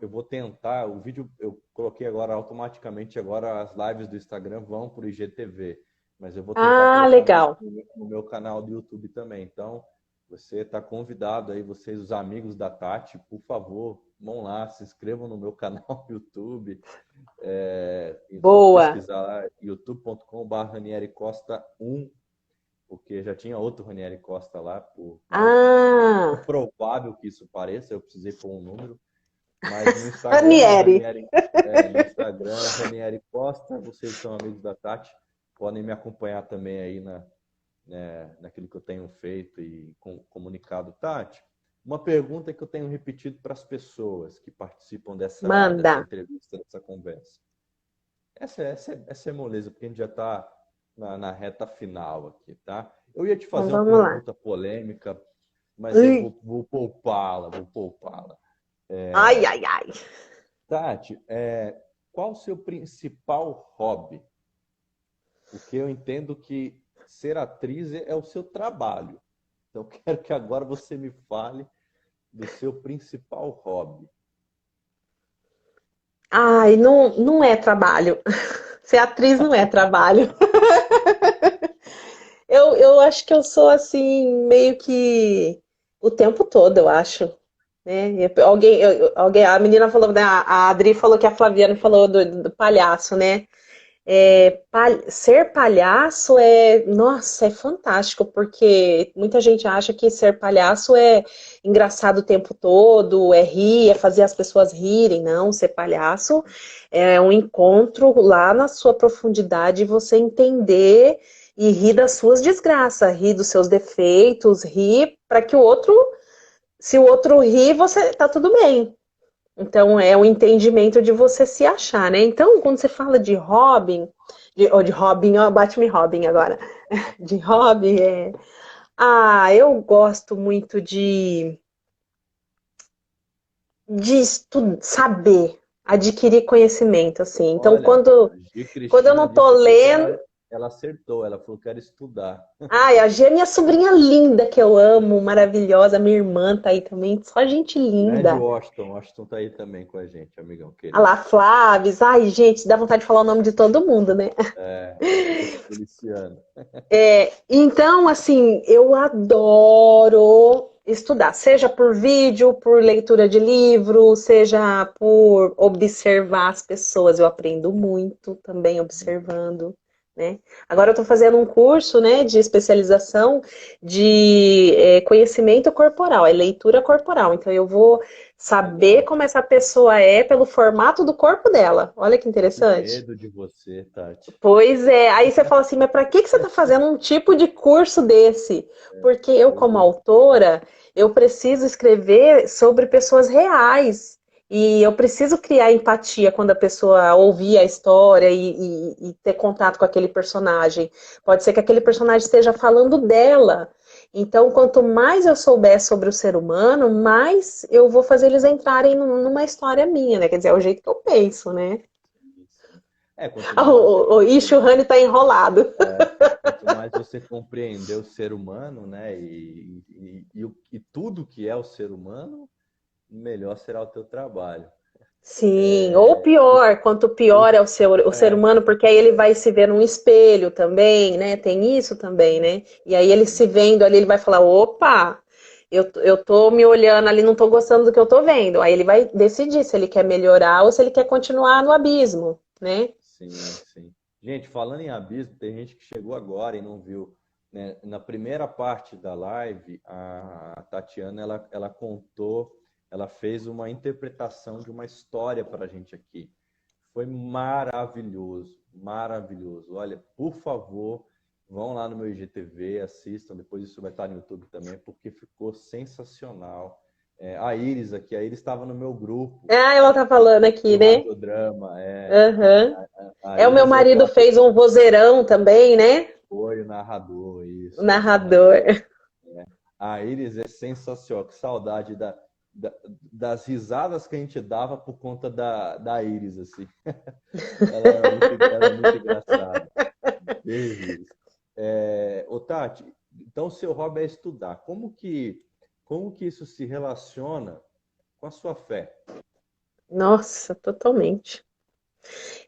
eu vou tentar, o vídeo eu coloquei agora automaticamente, agora as lives do Instagram vão para o IGTV, mas eu vou tentar Ah, colocar legal. no meu canal do YouTube também. Então, você está convidado aí, vocês, os amigos da Tati, por favor, vão lá, se inscrevam no meu canal do YouTube. É só Boa. pesquisar lá, youtube.com/, Ranieri Costa 1, porque já tinha outro Ranieri Costa lá, por mais Ah, improvável que isso pareça, eu precisei pôr um número. Mas no Instagram é Ranieri. Ranieri, no Instagram é Ranieri Costa. Vocês são amigos da Tati, podem me acompanhar também aí naquilo que eu tenho feito e comunicado. Tati, uma pergunta que eu tenho repetido para as pessoas que participam dessa Manda. entrevista, dessa conversa. Essa é moleza, porque a gente já está na reta final aqui, tá? Eu ia te Então fazer uma vamos lá. pergunta polêmica, mas eu Ui. vou poupá-la, vou poupá-la. Ai, ai, ai. Tati, qual o seu principal hobby? Porque eu entendo que ser atriz é o seu trabalho. Então, eu quero que agora você me fale do seu principal hobby. Ai, não, não é trabalho. Ser atriz não é trabalho. Eu acho que eu sou assim, meio que o tempo todo, eu acho. Né? A menina falou, né, a Adri falou que a Flaviana falou do palhaço, né? Ser palhaço nossa, é fantástico, porque muita gente acha que ser palhaço é engraçado o tempo todo, é rir, é fazer as pessoas rirem. Não, ser palhaço é um encontro lá na sua profundidade, você entender e rir das suas desgraças, rir dos seus defeitos, rir para que o outro, se o outro rir, você tá tudo bem. Então é o entendimento de você se achar, né? Então, quando você fala de Robin, ou de Robin, ó, bate-me Robin agora. De Robin, eu gosto muito de saber, adquirir conhecimento, assim. Então, Olha, quando G. eu Cristina não tô disse aqui que lendo, ela. ela acertou, ela falou, quero estudar. Ai, a G é minha sobrinha linda, que eu amo, maravilhosa. Minha irmã tá aí também, só gente Grande linda. Washington, Washington tá aí também com a gente, amigão A lá, querido. Flávia. Ai, gente, dá vontade de falar o nome de todo mundo, né? É, fica se policiando. Então, assim, eu adoro estudar, seja por vídeo, por leitura de livro, seja por observar as pessoas. Eu aprendo muito também observando, né? Agora eu estou fazendo um curso, né, de especialização de conhecimento corporal, é leitura corporal. Então eu vou saber Legal. como essa pessoa é pelo formato do corpo dela. Olha que Que interessante. medo de você, Tati. Pois é, aí você fala assim, mas para que você está fazendo um tipo de curso desse? Porque eu, Pois como é. autora, eu preciso escrever sobre pessoas reais. E eu preciso criar empatia quando a pessoa ouvir a história e ter contato com aquele personagem. Pode ser que aquele personagem esteja falando dela. Então, quanto mais eu souber sobre o ser humano, mais eu vou fazer eles entrarem numa história minha, né? Quer dizer, é o jeito que eu penso, né? Sim, sim. É, quanto Ah, mais você o Ishu compreende, Hani tá enrolado. quanto mais você compreender o ser humano, né, e tudo que é o ser humano, melhor será o teu trabalho. Sim, ou É, pior, quanto pior é o ser é, humano, porque aí ele vai se ver num espelho também, né? Tem isso também, sim, né? E aí ele se sim, vendo ali, ele vai falar: opa, eu tô me olhando ali, não tô gostando do que eu tô vendo. Aí ele vai decidir se ele quer melhorar ou se ele quer continuar no abismo, né? sim, sim. Gente, falando em abismo, tem gente que chegou agora e não viu, né? Na primeira parte da live, a Tatiana, ela contou, ela fez uma interpretação de uma história para a gente aqui. Foi maravilhoso, maravilhoso. Olha, por favor, vão lá no meu IGTV, assistam, depois isso vai estar no YouTube também, porque ficou sensacional. A Iris aqui, a Iris estava no meu grupo Ah, ela tá falando aqui, do né? Radiodrama. Aham. A É, o meu Iris é marido aquela fez um pessoa que vozeirão também, né? foi o narrador, O isso, o narrador. narrador. A Iris é sensacional, que saudade da- das risadas que a gente dava por conta da Iris, assim. Ela é muito engraçada. Beijo, Iris. Ô, Tati, então o seu hobby é estudar. Como que isso se relaciona com a sua fé? Nossa, totalmente.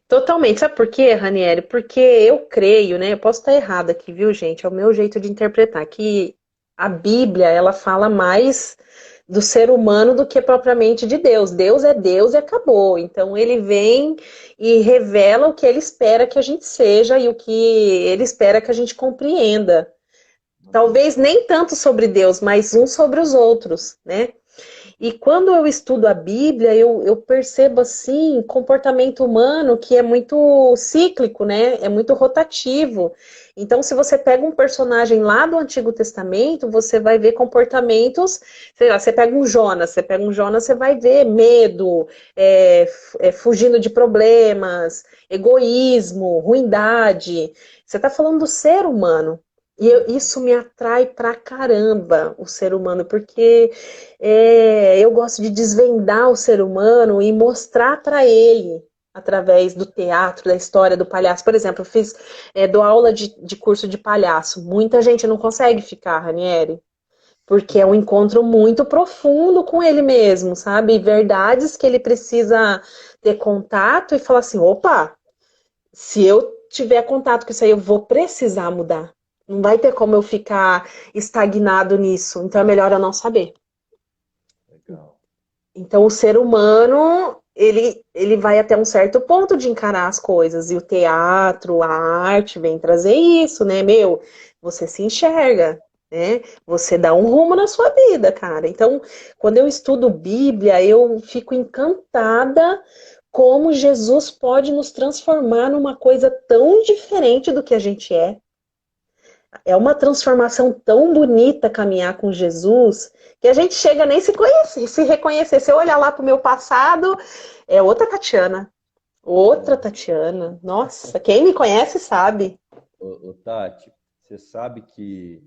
Totalmente. Sabe por quê, Ranieri? Porque eu creio, né? Eu posso estar errada aqui, viu, gente? É o meu jeito de interpretar que a Bíblia, ela fala mais do ser humano do que propriamente de Deus. Deus e acabou. Então ele vem e revela o que ele espera que a gente seja e o que ele espera que a gente compreenda. Amém. Talvez nem tanto sobre Deus, mas uns sobre os outros, né? E quando eu estudo a Bíblia, eu percebo assim comportamento humano que é muito cíclico, né? É muito rotativo. Então, se você pega um personagem lá do Antigo Testamento, você vai ver comportamentos, sei lá, você pega um Jonas, você vai ver medo, fugindo de problemas, egoísmo, ruindade. Você está falando do ser humano. Isso me atrai pra caramba, o ser humano, porque eu gosto de desvendar o ser humano e mostrar para ele através do teatro, da história do palhaço. Por exemplo, eu dou aula de curso de palhaço. Muita gente não consegue ficar, Ranieri, porque é um encontro muito profundo com ele mesmo, sabe? Verdades que ele precisa ter contato e falar assim: opa, se eu tiver contato com isso aí, eu vou precisar mudar. Não vai ter como eu ficar estagnado nisso. Então é melhor eu não saber. Legal. Então, o ser humano, ele vai até um certo ponto de encarar as coisas. E o teatro, a arte vem trazer isso, né, meu? Você se enxerga, né? Você dá um rumo na sua vida, cara. Então, quando eu estudo Bíblia, eu fico encantada como Jesus pode nos transformar numa coisa tão diferente do que a gente é. É uma transformação tão bonita caminhar com Jesus que a gente chega nem se conhecer, se reconhecer. Se eu olhar lá para o meu passado, é outra Tatiana. Outra É. Tatiana. Nossa, quem me conhece sabe. Tati, você sabe que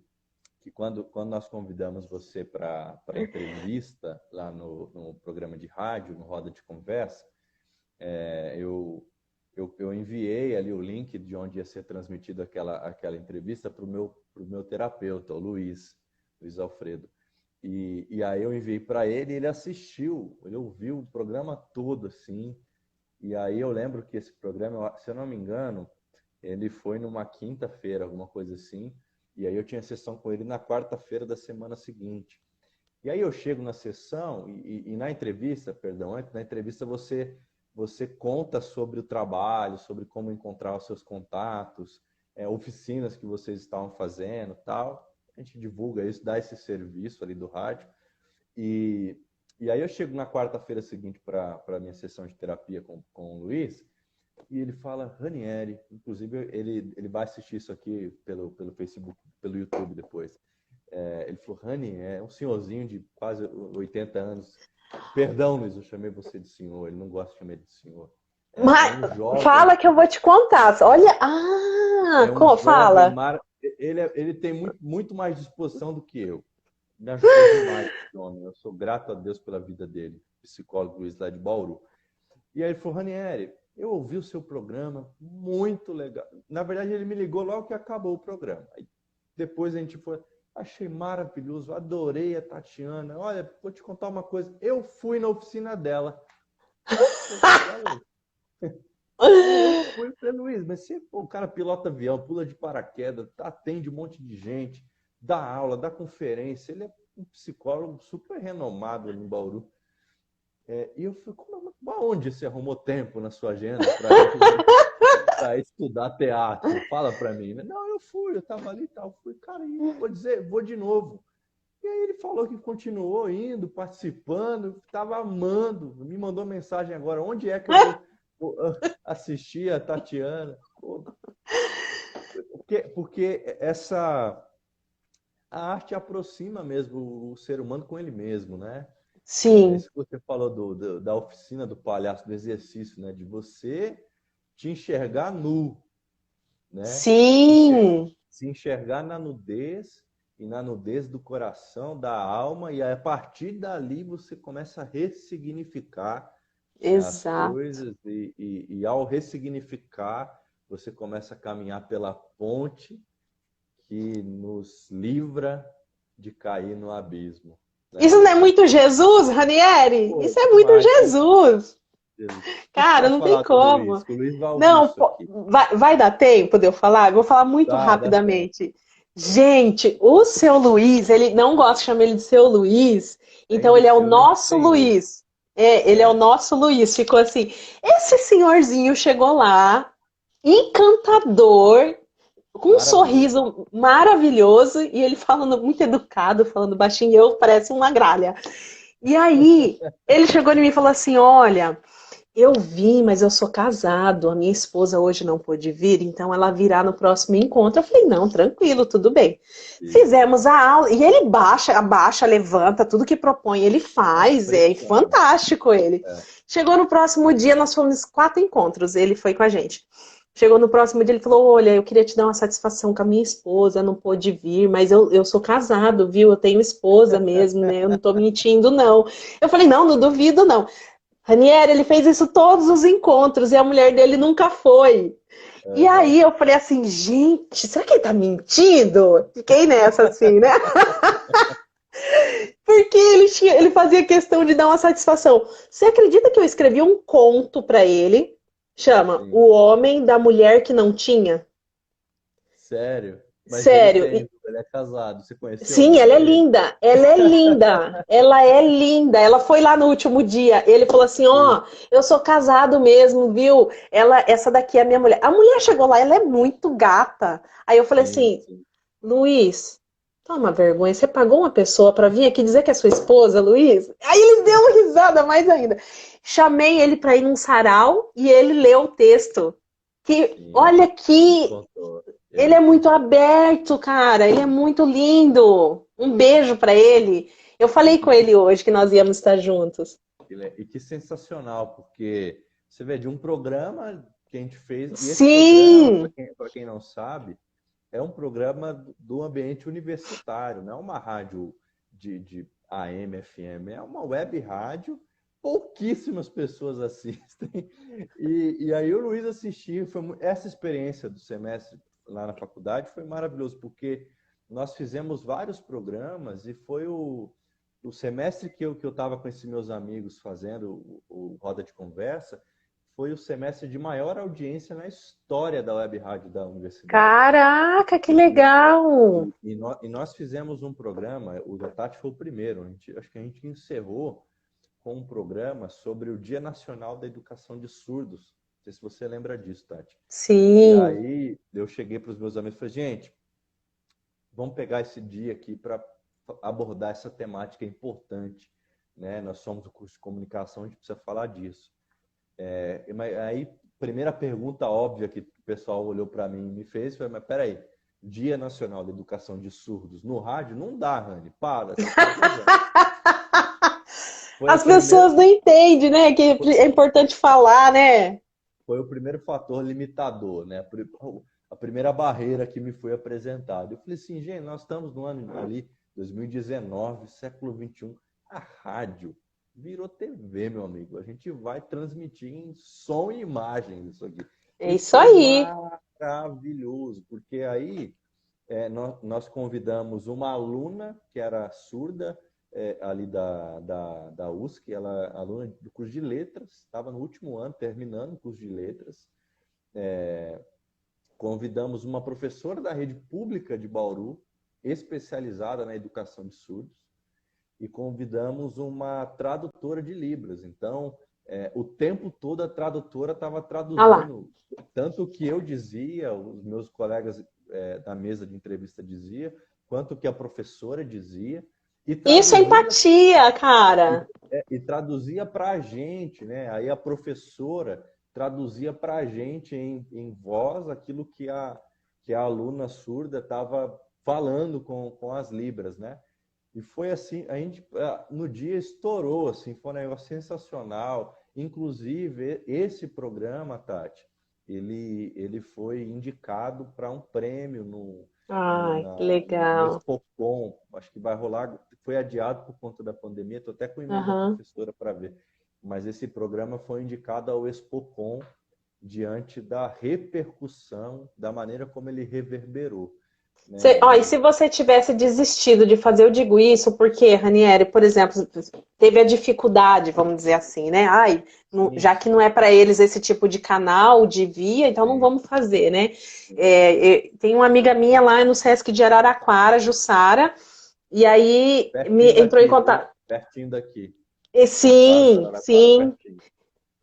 quando nós convidamos você para entrevista lá no programa de rádio, no Roda de Conversa, eu eu enviei ali o link de onde ia ser transmitida aquela entrevista para o meu terapeuta, o Luiz Alfredo. E aí eu enviei para ele, ele assistiu, ele ouviu o programa todo, assim. E aí eu lembro que esse programa, se eu não me engano, ele foi numa quinta-feira, alguma coisa assim. E aí eu tinha sessão com ele na quarta-feira da semana seguinte. E aí eu chego na sessão e na entrevista, perdão, antes, na entrevista você conta sobre o trabalho, sobre como encontrar os seus contatos, oficinas que vocês estavam fazendo, tal. A gente divulga isso, dá esse serviço ali do rádio. E, e aí eu chego na quarta-feira seguinte para a minha sessão de terapia com o Luiz, e ele fala, Ranieri, inclusive ele vai assistir isso aqui pelo Facebook, pelo YouTube depois. Ele falou, Rani, é um senhorzinho de quase 80 anos. Perdão, Luiz, eu chamei você de senhor. Ele não gosta de chamar de senhor. É Mas um jovem. fala que eu vou te contar. Olha, É um jovem. fala. Ele tem muito mais disposição do que eu. Me ajudou demais esse homem. Eu sou grato a Deus pela vida dele. Psicólogo Luiz lá de Bauru. E aí ele falou, Ranieri, eu ouvi o seu programa, muito legal. Na verdade, ele me ligou logo que acabou o programa. Aí, depois a gente foi. Achei maravilhoso, adorei a Tatiana. Olha, vou te contar uma coisa. Eu fui na oficina dela. Eu fui para Luiz, mas você, o cara pilota avião, pula de paraquedas, atende um monte de gente, dá aula, dá conferência. Ele é um psicólogo super renomado ali em Bauru. E eu falei, aonde você arrumou tempo na sua agenda para estudar teatro? Fala para mim. Não, eu estava ali e tal. Fui, cara, vou de novo. E aí ele falou que continuou indo, participando, estava amando. Me mandou mensagem agora, onde é que eu vou assistir a Tatiana? Porque a arte aproxima mesmo o ser humano com ele mesmo, né? Sim, Isso que você falou da oficina do palhaço, do exercício, né? De você te enxergar nu, né? sim, Se enxergar na nudez e na nudez do coração, da alma, e a partir dali você começa a ressignificar, né, as exato. coisas, e ao ressignificar, você começa a caminhar pela ponte que nos livra de cair no abismo, Isso né? não é muito Jesus, Ranieri? Pô, Isso é muito demais. Jesus. O que você Cara, vai não tem falar do Luiz? como. Que o Luiz vai ouvir Não, isso aqui. vai dar tempo de eu falar? Eu vou falar muito Dá certo. rapidamente. Gente, o seu Luiz, ele não gosta de chamar ele de seu Luiz, Tem então de ele é o seu e de nosso senhor. Luiz. Ele é o É, nosso Luiz. Ficou assim. Esse senhorzinho chegou lá, encantador, com um maravilhoso. sorriso maravilhoso, e ele falando muito educado, falando baixinho, e eu parece uma gralha. E aí, ele chegou em mim e falou assim: Olha, eu vim, mas eu sou casado. A minha esposa hoje não pôde vir, então ela virá no próximo encontro. Eu falei, não, tranquilo, tudo bem. Isso. Fizemos a aula e ele baixa, abaixa, levanta, tudo que propõe, ele É faz. É impressionante. fantástico ele. É. Chegou no próximo dia, nós fomos 4 encontros, ele foi com a gente. Chegou no próximo dia, ele falou: Olha, eu queria te dar uma satisfação com a minha esposa, não pôde vir, mas eu sou casado, viu? Eu tenho esposa mesmo, né? Eu não tô mentindo, não. Eu falei: Não, não duvido, não. Ranieri, ele fez isso todos os encontros e a mulher dele nunca foi. E Uhum. aí eu falei assim, gente, será que ele tá mentindo? Fiquei nessa assim, né? Porque ele fazia questão de dar uma satisfação. Você acredita que eu escrevi um conto para ele? Chama Sim. O Homem da Mulher que Não Tinha? Sério? Mas ele Sério, tem, ele é casado. Você conheceu a sim, mulher ela é dele? linda. Ela é linda. Ela é linda. Ela foi lá no último dia. Ele falou assim: Sim, Ó, eu sou casado mesmo, viu? Essa daqui é a minha mulher. A mulher chegou lá, ela é muito gata. Aí eu falei sim, assim: sim. Luiz, toma vergonha. Você pagou uma pessoa pra vir aqui dizer que é sua esposa, Luiz? Aí ele deu uma risada mais ainda. Chamei ele pra ir num sarau e ele leu o texto. Que Sim, olha ele me que contou. Ele ele me é muito contou. aberto, cara. Ele é muito lindo. Um beijo pra ele. Eu falei E com ele hoje que nós íamos estar juntos. e que sensacional, porque você vê de um programa que a gente fez, e esse programa, Sim, para quem não sabe, é um programa do ambiente universitário, não é uma rádio de AM, FM, é uma web rádio pouquíssimas pessoas assistem. E aí o Luiz assistiu, essa experiência do semestre lá na faculdade foi maravilhoso, porque nós fizemos vários programas e foi o semestre que eu estava com esses meus amigos fazendo o Roda de Conversa, foi o semestre de maior audiência na história da Web Rádio da universidade. Caraca, que legal! E nós fizemos um programa, o da Tati foi o primeiro, acho que a gente encerrou com um programa sobre o Dia Nacional da Educação de Surdos. Não sei se você lembra disso, Tati. E Sim. aí eu cheguei para os meus amigos e falei, gente, vamos pegar esse dia aqui para abordar essa temática importante, né? Nós somos do curso de comunicação, a gente precisa falar disso. Aí, primeira pergunta óbvia que o pessoal olhou para mim e me fez foi, mas peraí, Dia Nacional da Educação de Surdos no rádio? Não dá, Rani, para. As pessoas não entendem, né? Que é importante falar, né? Foi o primeiro fator limitador, né? A primeira barreira que me foi apresentada. Eu falei assim, gente, nós estamos no ano ali, 2019, século XXI, a rádio virou TV, meu amigo. A gente vai transmitir em som e imagem isso aqui. É isso aí. Maravilhoso, porque aí nós convidamos uma aluna que era surda, ali da USC, ela é aluna do curso de letras, estava no último ano, terminando o curso de letras. Convidamos uma professora da rede pública de Bauru, especializada na educação de surdos, e convidamos uma tradutora de Libras. Então, o tempo todo a tradutora estava traduzindo, tanto o que eu dizia, os meus colegas da mesa de entrevista diziam, quanto o que a professora dizia. Isso é empatia, cara. E traduzia para a gente, né? Aí a professora traduzia para a gente em voz aquilo que a aluna surda estava falando com as Libras, né? E foi assim, a gente no dia estourou, assim, foi um negócio sensacional. Inclusive, esse programa, Tati, ele foi indicado para um prêmio Que legal. Expocom. Acho que vai rolar, foi adiado por conta da pandemia, estou até com o e-mail da professora para ver. Mas esse programa foi indicado ao Expocom diante da repercussão, da maneira como ele reverberou. E se você tivesse desistido de fazer, eu digo isso porque, Ranieri, por exemplo, teve a dificuldade, vamos dizer assim, né? Já que não é para eles esse tipo de canal, de via, então não vamos fazer, né? Tem uma amiga minha lá no Sesc de Araraquara, Jussara, e aí entrou em contato. Pertinho daqui. Sim, sim.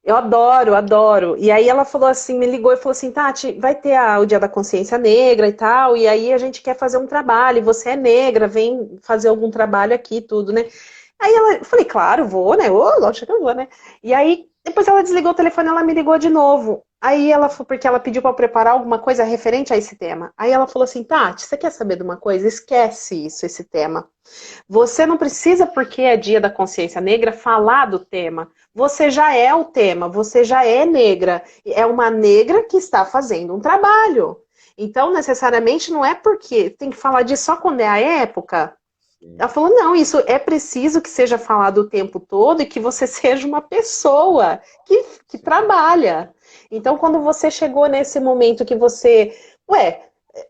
Eu adoro, adoro. E aí ela falou assim, me ligou e falou assim, Tati, vai ter o Dia da Consciência Negra e tal, e aí a gente quer fazer um trabalho, você é negra, vem fazer algum trabalho aqui, tudo, né? Aí eu falei, claro, vou, né? Lógico que eu vou, né? E aí, depois ela desligou o telefone, ela me ligou de novo. Aí porque ela pediu para preparar alguma coisa referente a esse tema. Aí ela falou assim, Tati, você quer saber de uma coisa? Esquece esse tema. Você não precisa, porque é Dia da Consciência Negra, falar do tema. Você já é o tema, você já é negra. É uma negra que está fazendo um trabalho. Então, necessariamente, não é porque tem que falar disso só quando é a época. Ela falou, não, isso é preciso que seja falado o tempo todo e que você seja uma pessoa que trabalha. Então, quando você chegou nesse momento que você...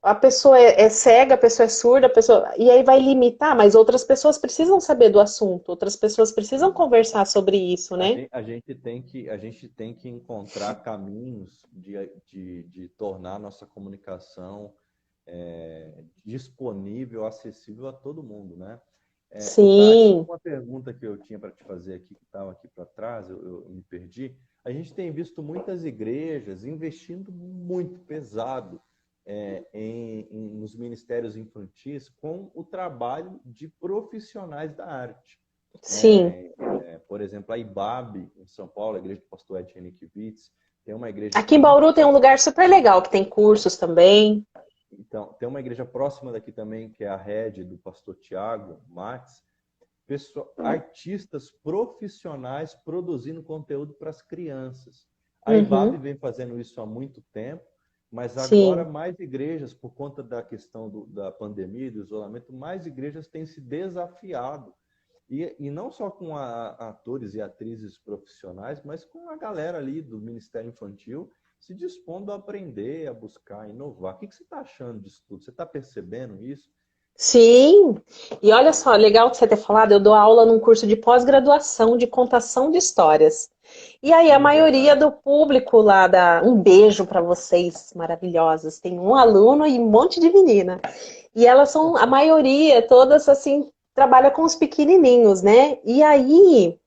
a pessoa é cega, a pessoa é surda, e aí vai limitar, mas outras pessoas precisam saber do assunto, outras pessoas precisam conversar sobre isso, né? A gente tem que encontrar caminhos de tornar a nossa comunicação disponível, acessível a todo mundo, né? Sim. Tati, uma pergunta que eu tinha para te fazer aqui, que estava aqui para trás, eu me perdi. A gente tem visto muitas igrejas investindo muito pesado nos ministérios infantis com o trabalho de profissionais da arte. Sim. Por exemplo, a IBAB, em São Paulo, a igreja do pastor Ed Henriquevitz, tem uma igreja... Aqui em Bauru tem um lugar super legal, que tem cursos também. Então, tem uma igreja próxima daqui também, que é a Rede do pastor Tiago Mates, artistas profissionais produzindo conteúdo para as crianças. A IBAB vem fazendo isso há muito tempo, mas agora mais igrejas, por conta da questão da pandemia, do isolamento, mais igrejas têm se desafiado E não só com atores e atrizes profissionais, mas com a galera ali do Ministério Infantil se dispondo a aprender, a buscar, a inovar. O que você está achando disso tudo? Você está percebendo isso? Sim, e olha só, legal que você ter falado, eu dou aula num curso de pós-graduação de contação de histórias. E aí a Sim, maioria verdade. do público lá dá um beijo para vocês, maravilhosas. Tem um aluno e um monte de menina. E elas são, a maioria, todas assim, trabalha com os pequenininhos, né? E aí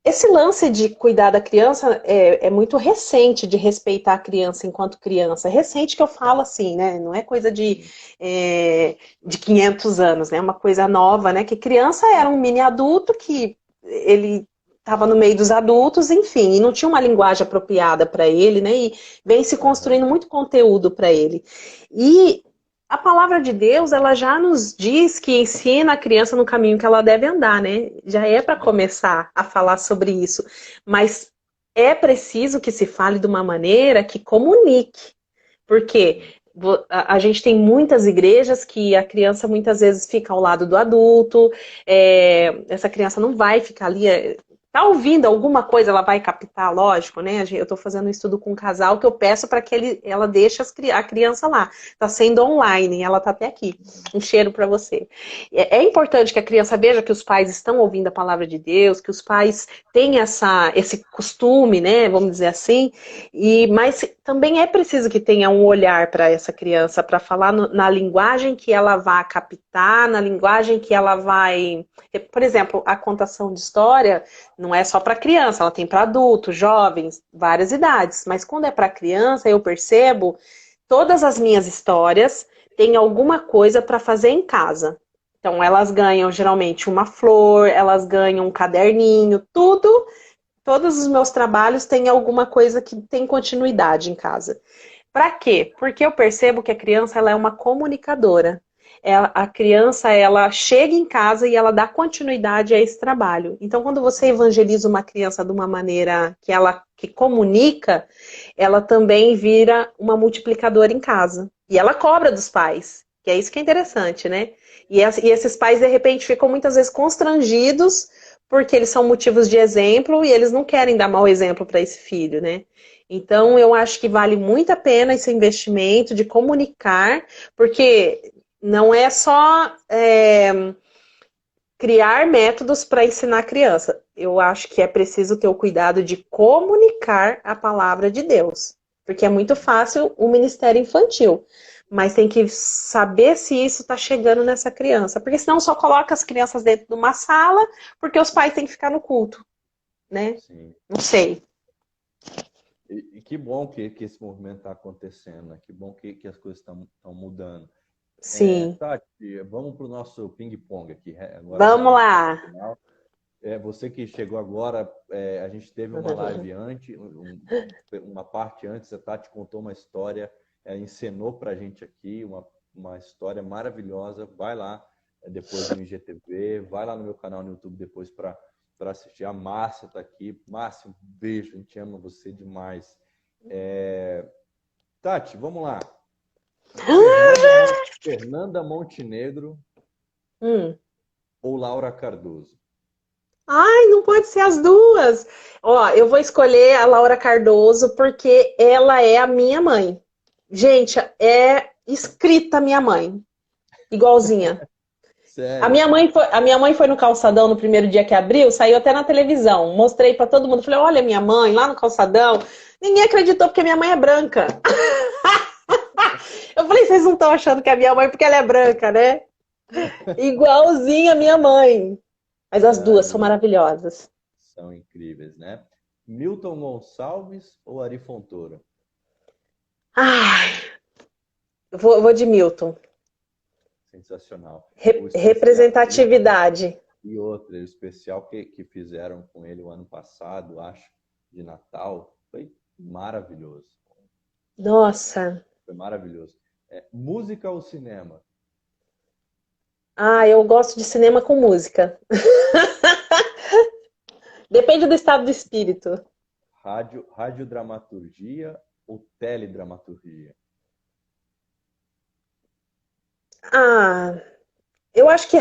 esse lance de cuidar da criança é muito recente, de respeitar a criança enquanto criança. É recente que eu falo assim, né? Não é coisa de 500 anos, né? É uma coisa nova, né? Que criança era um mini adulto que ele estava no meio dos adultos, enfim, e não tinha uma linguagem apropriada para ele, né? E vem se Aham. construindo muito conteúdo para ele. E a palavra de Deus, ela já nos diz que ensina a criança no caminho que ela deve andar, né? Já é para começar a falar sobre isso. Mas é preciso que se fale de uma maneira que comunique. Porque a gente tem muitas igrejas que a criança muitas vezes fica ao lado do adulto, essa criança não vai ficar ali. Tá ouvindo alguma coisa, ela vai captar, lógico, né? Eu tô fazendo um estudo com um casal que eu peço para que ela deixe a criança lá. Tá sendo online, ela tá até aqui. Um cheiro para você. É importante que a criança veja que os pais estão ouvindo a palavra de Deus, que os pais têm esse costume, né? Vamos dizer assim. Mas também é preciso que tenha um olhar para essa criança, para falar na linguagem que ela vai captar, na linguagem que ela vai. Por exemplo, a contação de história não é só para criança, ela tem para adultos, jovens, várias idades. Mas quando é para criança, eu percebo todas as minhas histórias têm alguma coisa para fazer em casa. Então, elas ganham geralmente uma flor, elas ganham um caderninho, tudo. Todos os meus trabalhos têm alguma coisa que tem continuidade em casa. Para quê? Porque eu percebo que a criança ela é uma comunicadora. A criança ela chega em casa e ela dá continuidade a esse trabalho. Então, quando você evangeliza uma criança de uma maneira que comunica, ela também vira uma multiplicadora em casa. E ela cobra dos pais, que é isso que é interessante, né? E esses pais, de repente, ficam muitas vezes constrangidos porque eles são motivos de exemplo e eles não querem dar mau exemplo para esse filho, né? Então, eu acho que vale muito a pena esse investimento de comunicar, porque não é só criar métodos para ensinar a criança. Eu acho que é preciso ter o cuidado de comunicar a palavra de Deus, porque é muito fácil o ministério infantil, mas tem que saber se isso está chegando nessa criança, porque senão só coloca as crianças dentro de uma sala, porque os pais têm que ficar no culto, né? Sim. Não sei. E que bom que esse movimento está acontecendo, né? Que bom que as coisas estão mudando. Sim. Tati, vamos para o nosso ping-pong aqui, agora Vamos realmente lá. final. Você que chegou agora, a gente teve uma live antes, uma parte antes, a Tati contou uma história, encenou para a gente aqui uma história maravilhosa. Vai lá depois no IGTV, vai lá no meu canal no YouTube depois para assistir. A Márcia está aqui. Márcia, um beijo, a gente ama você demais. Tati, vamos lá. Fernanda Montenegro Hum. ou Laura Cardoso? Ai, não pode ser as duas. Ó, eu vou escolher a Laura Cardoso porque ela é a minha mãe. Gente, é escrita minha mãe, igualzinha. Sério? A minha mãe foi no calçadão no primeiro dia que abriu, saiu até na televisão. Mostrei pra todo mundo, falei: "Olha minha mãe lá no calçadão". Ninguém acreditou porque minha mãe é branca. Eu falei: "Vocês não estão achando que é minha mãe porque ela é branca, né?" Igualzinha a minha mãe. Mas as duas são Ai, maravilhosas. são incríveis, né? Milton Gonçalves ou Ari Fontoura? Ai, vou de Milton. Sensacional. O especial Representatividade. e outro, o especial que fizeram com ele o ano passado, acho, de Natal, foi maravilhoso. Nossa. Foi maravilhoso. Música ou cinema? Ah, eu gosto de cinema com música. Depende do estado do espírito. Radiodramaturgia ou teledramaturgia? Ah, Eu acho que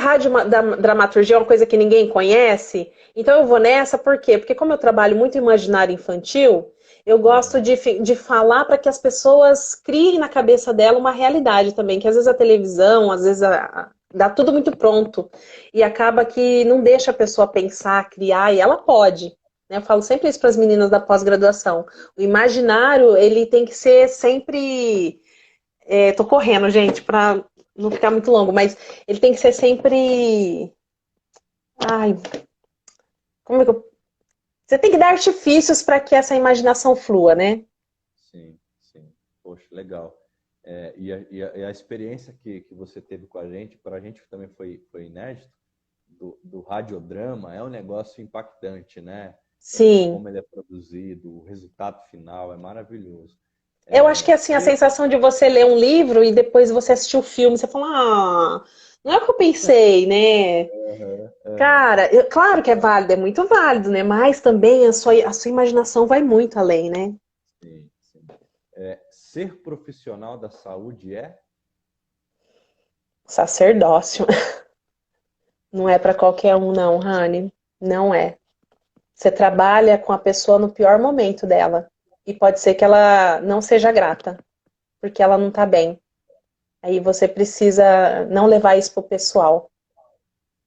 dramaturgia é uma coisa que ninguém conhece, então eu vou nessa, por quê? Porque como eu trabalho muito imaginário infantil, eu gosto Aham. de falar para que as pessoas criem na cabeça dela uma realidade também, que às vezes a televisão, às vezes dá tudo muito pronto, e acaba que não deixa a pessoa pensar, criar, e ela pode. Né? Eu falo sempre isso para as meninas da pós-graduação. O imaginário, ele tem que ser sempre tô correndo, gente, para não ficar muito longo, mas ele tem que ser sempre. Ai, como é que eu. Você tem que dar artifícios para que essa imaginação flua, né? Sim, sim. Poxa, legal. E a experiência que você teve com para a gente também foi inédito, do radiodrama, é um negócio impactante, né? Sim. Como ele é produzido, o resultado final é maravilhoso. Eu acho que assim, a Ser, sensação de você ler um livro e depois você assistir o filme, você fala, não é o que eu pensei, né? aham, aham, Cara, claro que é válido, é muito válido, né? Mas também a sua imaginação vai muito além, né? sim, sim. Ser profissional da saúde é? Sacerdócio. Não é para qualquer um, não, Rani. Não é. Você trabalha com a pessoa no pior momento dela. E pode ser que ela não seja grata, porque ela não tá bem. Aí você precisa não levar isso pro pessoal,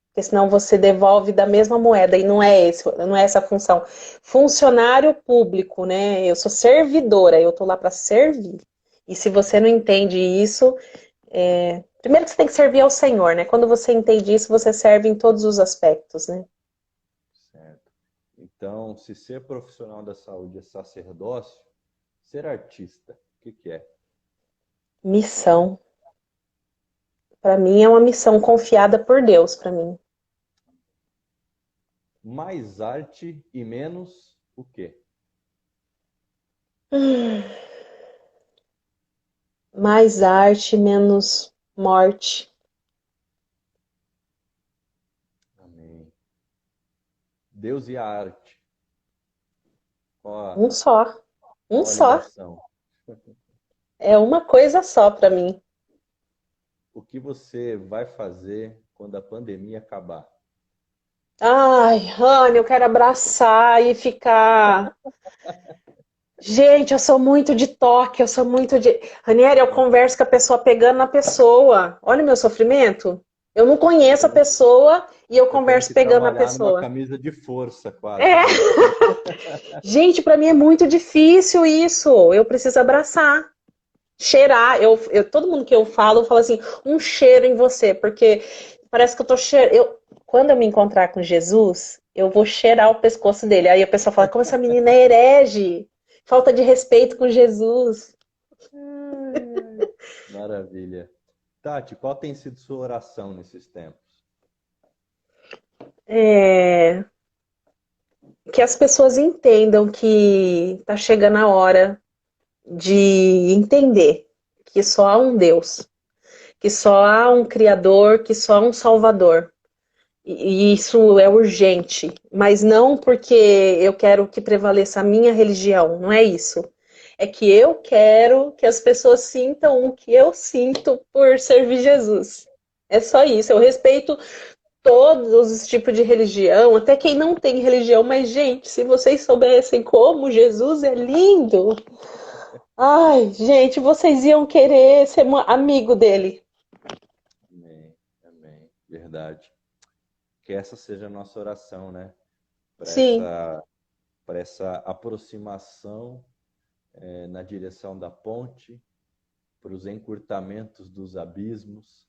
porque senão você devolve da mesma moeda e não é essa a função. Funcionário público, né? Eu sou servidora, eu tô lá para servir. E se você não entende isso, primeiro que você tem que servir ao Senhor, né? Quando você entende isso, você serve em todos os aspectos, né? Certo. Então, se ser profissional da saúde é sacerdócio, ser artista, o que que é? Missão. Para mim é uma missão confiada por Deus para mim. Mais arte e menos o quê? Mais arte, menos morte. Amém. Deus e a arte. Qual a, Um só. Um qual a só. ligação? É uma coisa só para mim. O que você vai fazer quando a pandemia acabar? Ai, Rani, eu quero abraçar e ficar. Gente, eu sou muito de toque, eu sou muito de. Ranieri, eu converso com a pessoa pegando na pessoa. Olha o meu sofrimento. Eu não conheço a Tendo, pessoa e eu tendo converso que pegando na trabalhar numa pessoa. camisa de força, quase, É, né? gente, para mim é muito difícil isso. Eu preciso abraçar. Cheirar, todo mundo que eu falo assim, um cheiro em você, porque parece que eu tô cheirando. Quando eu me encontrar com Jesus, eu vou cheirar o pescoço dele. Aí a pessoa fala, como essa menina é herege, falta de respeito com Jesus. Ai, ai. Maravilha. Tati, qual tem sido sua oração nesses tempos? É, que as pessoas entendam que tá chegando a hora de entender que só há um Deus, que só há um Criador, que só há um Salvador. E isso é urgente, mas não porque eu quero que prevaleça a minha religião, não é isso. É que eu quero que as pessoas sintam o que eu sinto por servir Jesus. É só isso. Eu respeito todos os tipos de religião, até quem não tem religião, mas, gente, se vocês soubessem como Jesus é lindo, ai, gente, vocês iam querer ser amigo dele. Amém, amém. Verdade. Que essa seja a nossa oração, né? Para Sim, essa aproximação na direção da ponte, para os encurtamentos dos abismos,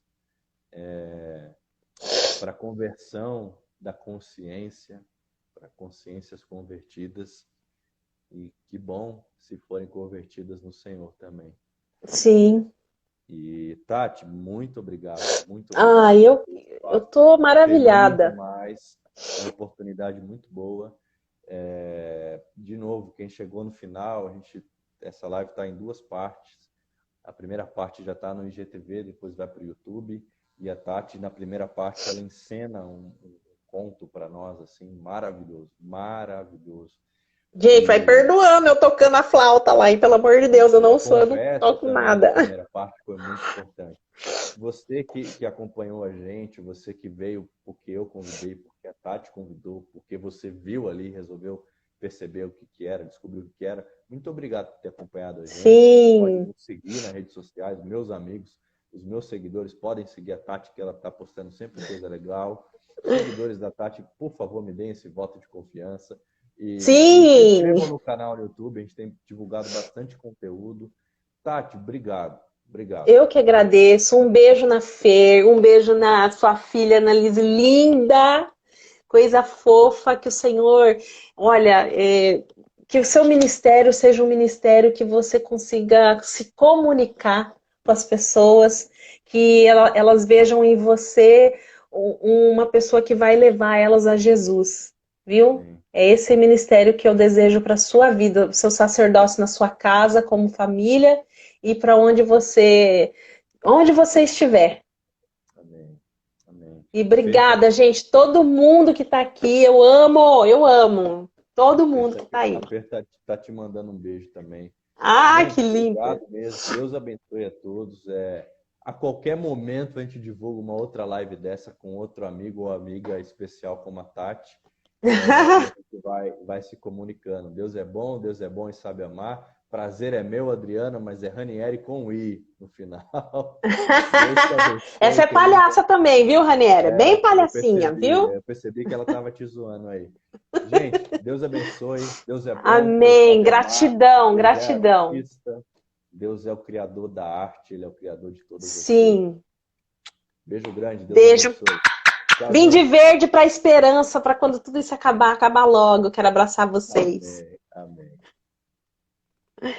para a conversão da consciência, para consciências convertidas. E que bom se forem convertidas no Senhor também. sim. E Tati, muito obrigado, muito Ah, obrigado por esse eu espaço. tô Feliz maravilhada. demais, é uma oportunidade muito boa. De novo, quem chegou no final, essa live está em duas partes. A primeira parte já está no IGTV, depois vai para o YouTube. E a Tati, na primeira parte, ela encena um conto para nós, assim, maravilhoso, maravilhoso. Gente, vai E perdoando eu tocando a flauta lá, e pelo amor de Deus, eu não sou, eu não conversa toco também, a nada. primeira parte foi muito importante. Você que acompanhou a gente, você que veio porque eu convidei, porque a Tati convidou, porque você viu ali, resolveu perceber o que que era, descobriu o que que era. Muito obrigado por ter acompanhado a gente. Você pode Sim, nos seguir nas redes sociais, meus amigos, os meus seguidores podem seguir a Tati, que ela está postando sempre coisa legal. Seguidores da Tati, por favor, me deem esse voto de confiança. E se sim. inscrevam no canal no YouTube, a gente tem divulgado bastante conteúdo. Tati, obrigado. Obrigado. Eu que agradeço. Um beijo na Fer, um beijo na sua filha, Ana Liz, linda, coisa fofa, que o Senhor, olha, que o seu ministério seja um ministério que você consiga se comunicar com as pessoas, que elas vejam em você uma pessoa que vai levar elas a Jesus, viu? Amém. É esse ministério que eu desejo para a sua vida, o seu sacerdócio na sua casa, como família, e para onde você estiver. Amém. Amém. E A Fer obrigada, gente, todo mundo que está aqui, eu amo todo mundo que está aí. tá te mandando um beijo também. Ah, Gente, que lindo! obrigado mesmo. Deus abençoe a todos. A qualquer momento a gente divulga uma outra live dessa com outro amigo ou amiga especial como a Tati. E a gente vai se comunicando. Deus é bom e sabe amar. Prazer é meu, Adriana, mas é Ranieri com I no final. Deus te abençoe, Essa é querida. palhaça também, viu, Raniera? Bem Eu palhacinha, percebi, viu? eu percebi que ela estava te zoando aí. Gente, Deus abençoe, Deus é bom, Deus Amém. sabe amar, Gratidão, Deus é gratidão. artista, Deus é o criador da arte, Ele é o criador de todas as coisas. Sim. Beijo grande, Deus Beijo. abençoe. Tchau, Vim de gente. verde para a esperança, para quando tudo isso acabar logo. Quero abraçar vocês. Amém, amém.